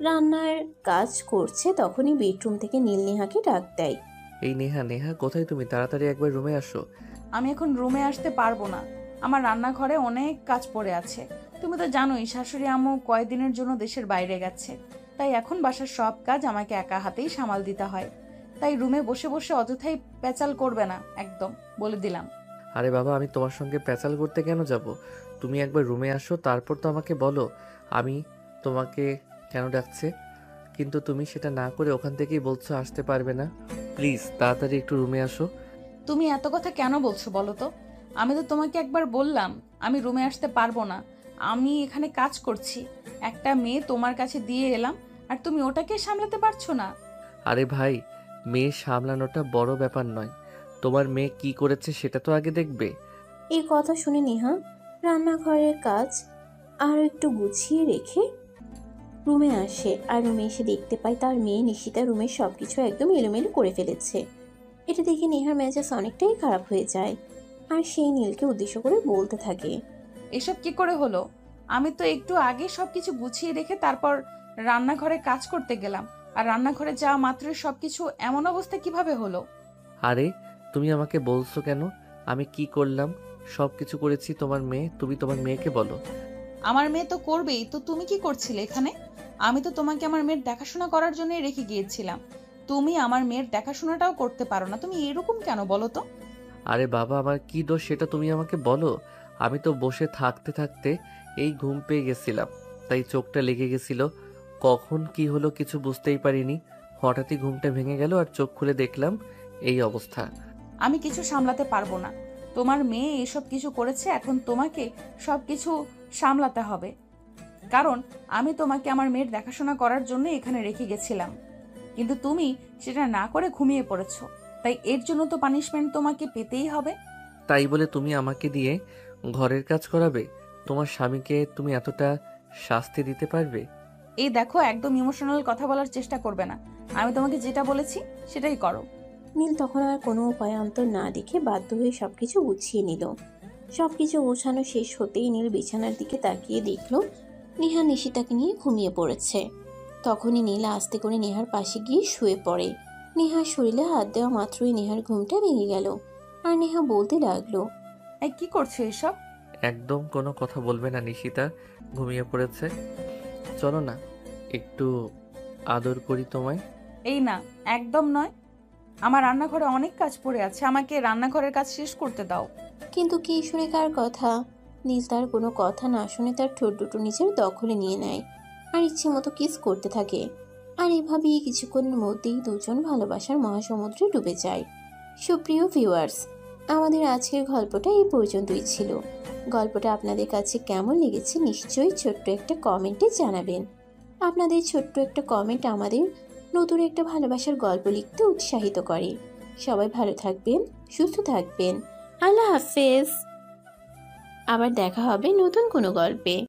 রান্নার কাজ করছে, তখনই বেডরুম থেকে নীল নেহাকে ডাক দেয়। এই নেহা, নেহা কোথায় তুমি? তাড়াতাড়ি একবার রুমে আসো। আমি এখন রুমে আসতে পারবো না, আমার রান্নাঘরে অনেক কাজ পড়ে আছে। তুমি তো জানোই শাশুড়ি আম্মু কয়েকদিনের জন্য দেশের বাইরে গেছে, তাই এখন বাসার সব কাজ আমাকে একা হাতেই সামাল দিতে হয়। তাই রুমে বসে বসে অযথাই পেঁচাল করবে না, একদম বলে দিলাম। আরে বাবা, আমি তোমার সঙ্গে প্যাচাল করতে কেন যাব? তুমি একবার রুমে আসো, তারপর তো আমাকে বলো আমি তোমাকে কেন ডাকছে। কিন্তু তুমি সেটা না করে ওখান থেকেই বলছো আসতে পারবে না। প্লিজ তাড়াতাড়ি একটু রুমে আসো। তুমি এত কথা কেন বলছো বলো তো? আমি তো তোমাকে একবার বললাম আমি রুমে আসতে পারবো না, আমি এখানে কাজ করছি। একটা মেয়ে তোমার কাছে দিয়ে এলাম, আর তুমি ওটাকে সামলাতে পারছো না? আরে ভাই, মেয়ে সামলানোটা বড় ব্যাপার নয়, তোমার মেয়ে কি করেছে সেটা তো আগে দেখবে। এই কথা শুনে নেহা রান্নাঘরের কাজ আরও একটু গুছিয়ে রেখে রুমে আসে আর রুমে এসে দেখতে পায় তার মেয়ে নিশিতা রুমের সবকিছু একদম এলোমেলো করে ফেলেছে। এটা দেখে নেহার মেজাজ অনেকটাই খারাপ হয়ে যায় আর সেই নীলকে উদ্দেশ্য করে বলতে থাকে, এসব কি করে হলো? আমি তো একটু আগে সবকিছু গুছিয়ে রেখে তারপর রান্নাঘরে কাজ করতে গেলাম, আর রান্নাঘরে যাওয়া মাত্রই সবকিছু এমন অবস্থা কিভাবে হলো? আরে তুমি আমাকে বলছো কেন? আমি কি করলাম? সব কিছু করেছি তোমার মেয়ে, তুমি তোমার মেয়েকে বলো। আমার মেয়ে তো করবেই, তো তুমি কি করছিলে এখানে? আমি তো তোমাকে আমার মেয়ের দেখাশোনা করার জন্য রেখে গিয়েছিলাম, তুমি আমার মেয়ের দেখাশোনাটাও করতে পারো না, তুমি এরকম কেন বলো তো? আরে বাবা, আমার কি দোষ সেটা তুমি আমাকে বলো। আমি তো বসে থাকতে থাকতে এই ঘুম পেয়ে গেছিলাম, তাই চোখটা লেগে গেছিল। কখন কি হলো কিছু বুঝতেই পারিনি, হঠাৎই ঘুমটা ভেঙে গেল আর চোখ খুলে দেখলাম এই অবস্থা। আমি কিছু সামলাতে পারবো না, তোমার মেয়ে এসব কিছু করেছে, এখন তোমাকে সব কিছু সামলাতে হবে, কারণ আমি তোমাকে আমার মেয়ের দেখাশোনা করার জন্য এখানে রেখে গেছিলাম, কিন্তু তুমি সেটা না করে ঘুমিয়ে পড়েছো, তাই এর জন্য তো পানিশমেন্ট তোমাকে পেতেই হবে। তাই বলে তুমি আমাকে দিয়ে ঘরের কাজ করাবে? তোমার স্বামীকে তুমি এতটা শাস্তি দিতে পারবে? এই দেখো, একদম ইমোশনাল কথা বলার চেষ্টা করবে না, আমি তোমাকে যেটা বলেছি সেটাই করো। নীল তখন আর কোনো উপায়ান্তর না দেখে বাধ্য হয়ে সবকিছু গুছিয়ে নিল। সবকিছু গোছানো শেষ হতেই নীল বিছানার দিকে তাকিয়ে দেখল নেহা নিশিতাকে নিয়ে ঘুমিয়ে পড়েছে। তখনই নীল আস্তে করে নেহার পাশে গিয়ে শুয়ে পড়ে। নেহার শরীরে হাত দেওয়া মাত্রই নেহার ঘুমটা ভেঙে গেল আর নেহা বলতে লাগলো, এই কি করছো এসব? একদম কোনো কথা বলবে না, নিশিতা ঘুমিয়ে পড়েছে। চলো না একটু আদর করি তোমায়। এই না, একদম নয়, আমার রান্নাঘরে অনেক কাজ পড়ে আছে, আমাকে রান্নাঘরের কাজ শেষ করতে দাও। কিন্তু কি শুনে কার কথা? নীল তার কোনো কথা না শুনে তার ঠোঁট দুটো নিজের দখলে নিয়ে নেয় আর ইচ্ছে মতো কিস করতে থাকে। আর এভাবেই কিছুক্ষণের মধ্যেই দুজন ভালোবাসার মহাসমুদ্রে ডুবে যায়। সুপ্রিয় ভিউয়ার্স, আমাদের আজকের গল্পটা এই পর্যন্তই ছিল। গল্পটা আপনাদের কাছে কেমন লেগেছে নিশ্চয়ই ছোট্ট একটা কমেন্টে জানাবেন। আপনাদের ছোট্ট একটা কমেন্ট আমাদের নতুন একটা ভালোবাসার গল্প লিখতে উৎসাহিত করে। সবাই ভালো থাকবেন, সুস্থ থাকবেন। আল্লাহ হাফেজ। আবার দেখা হবে নতুন কোনো গল্পে।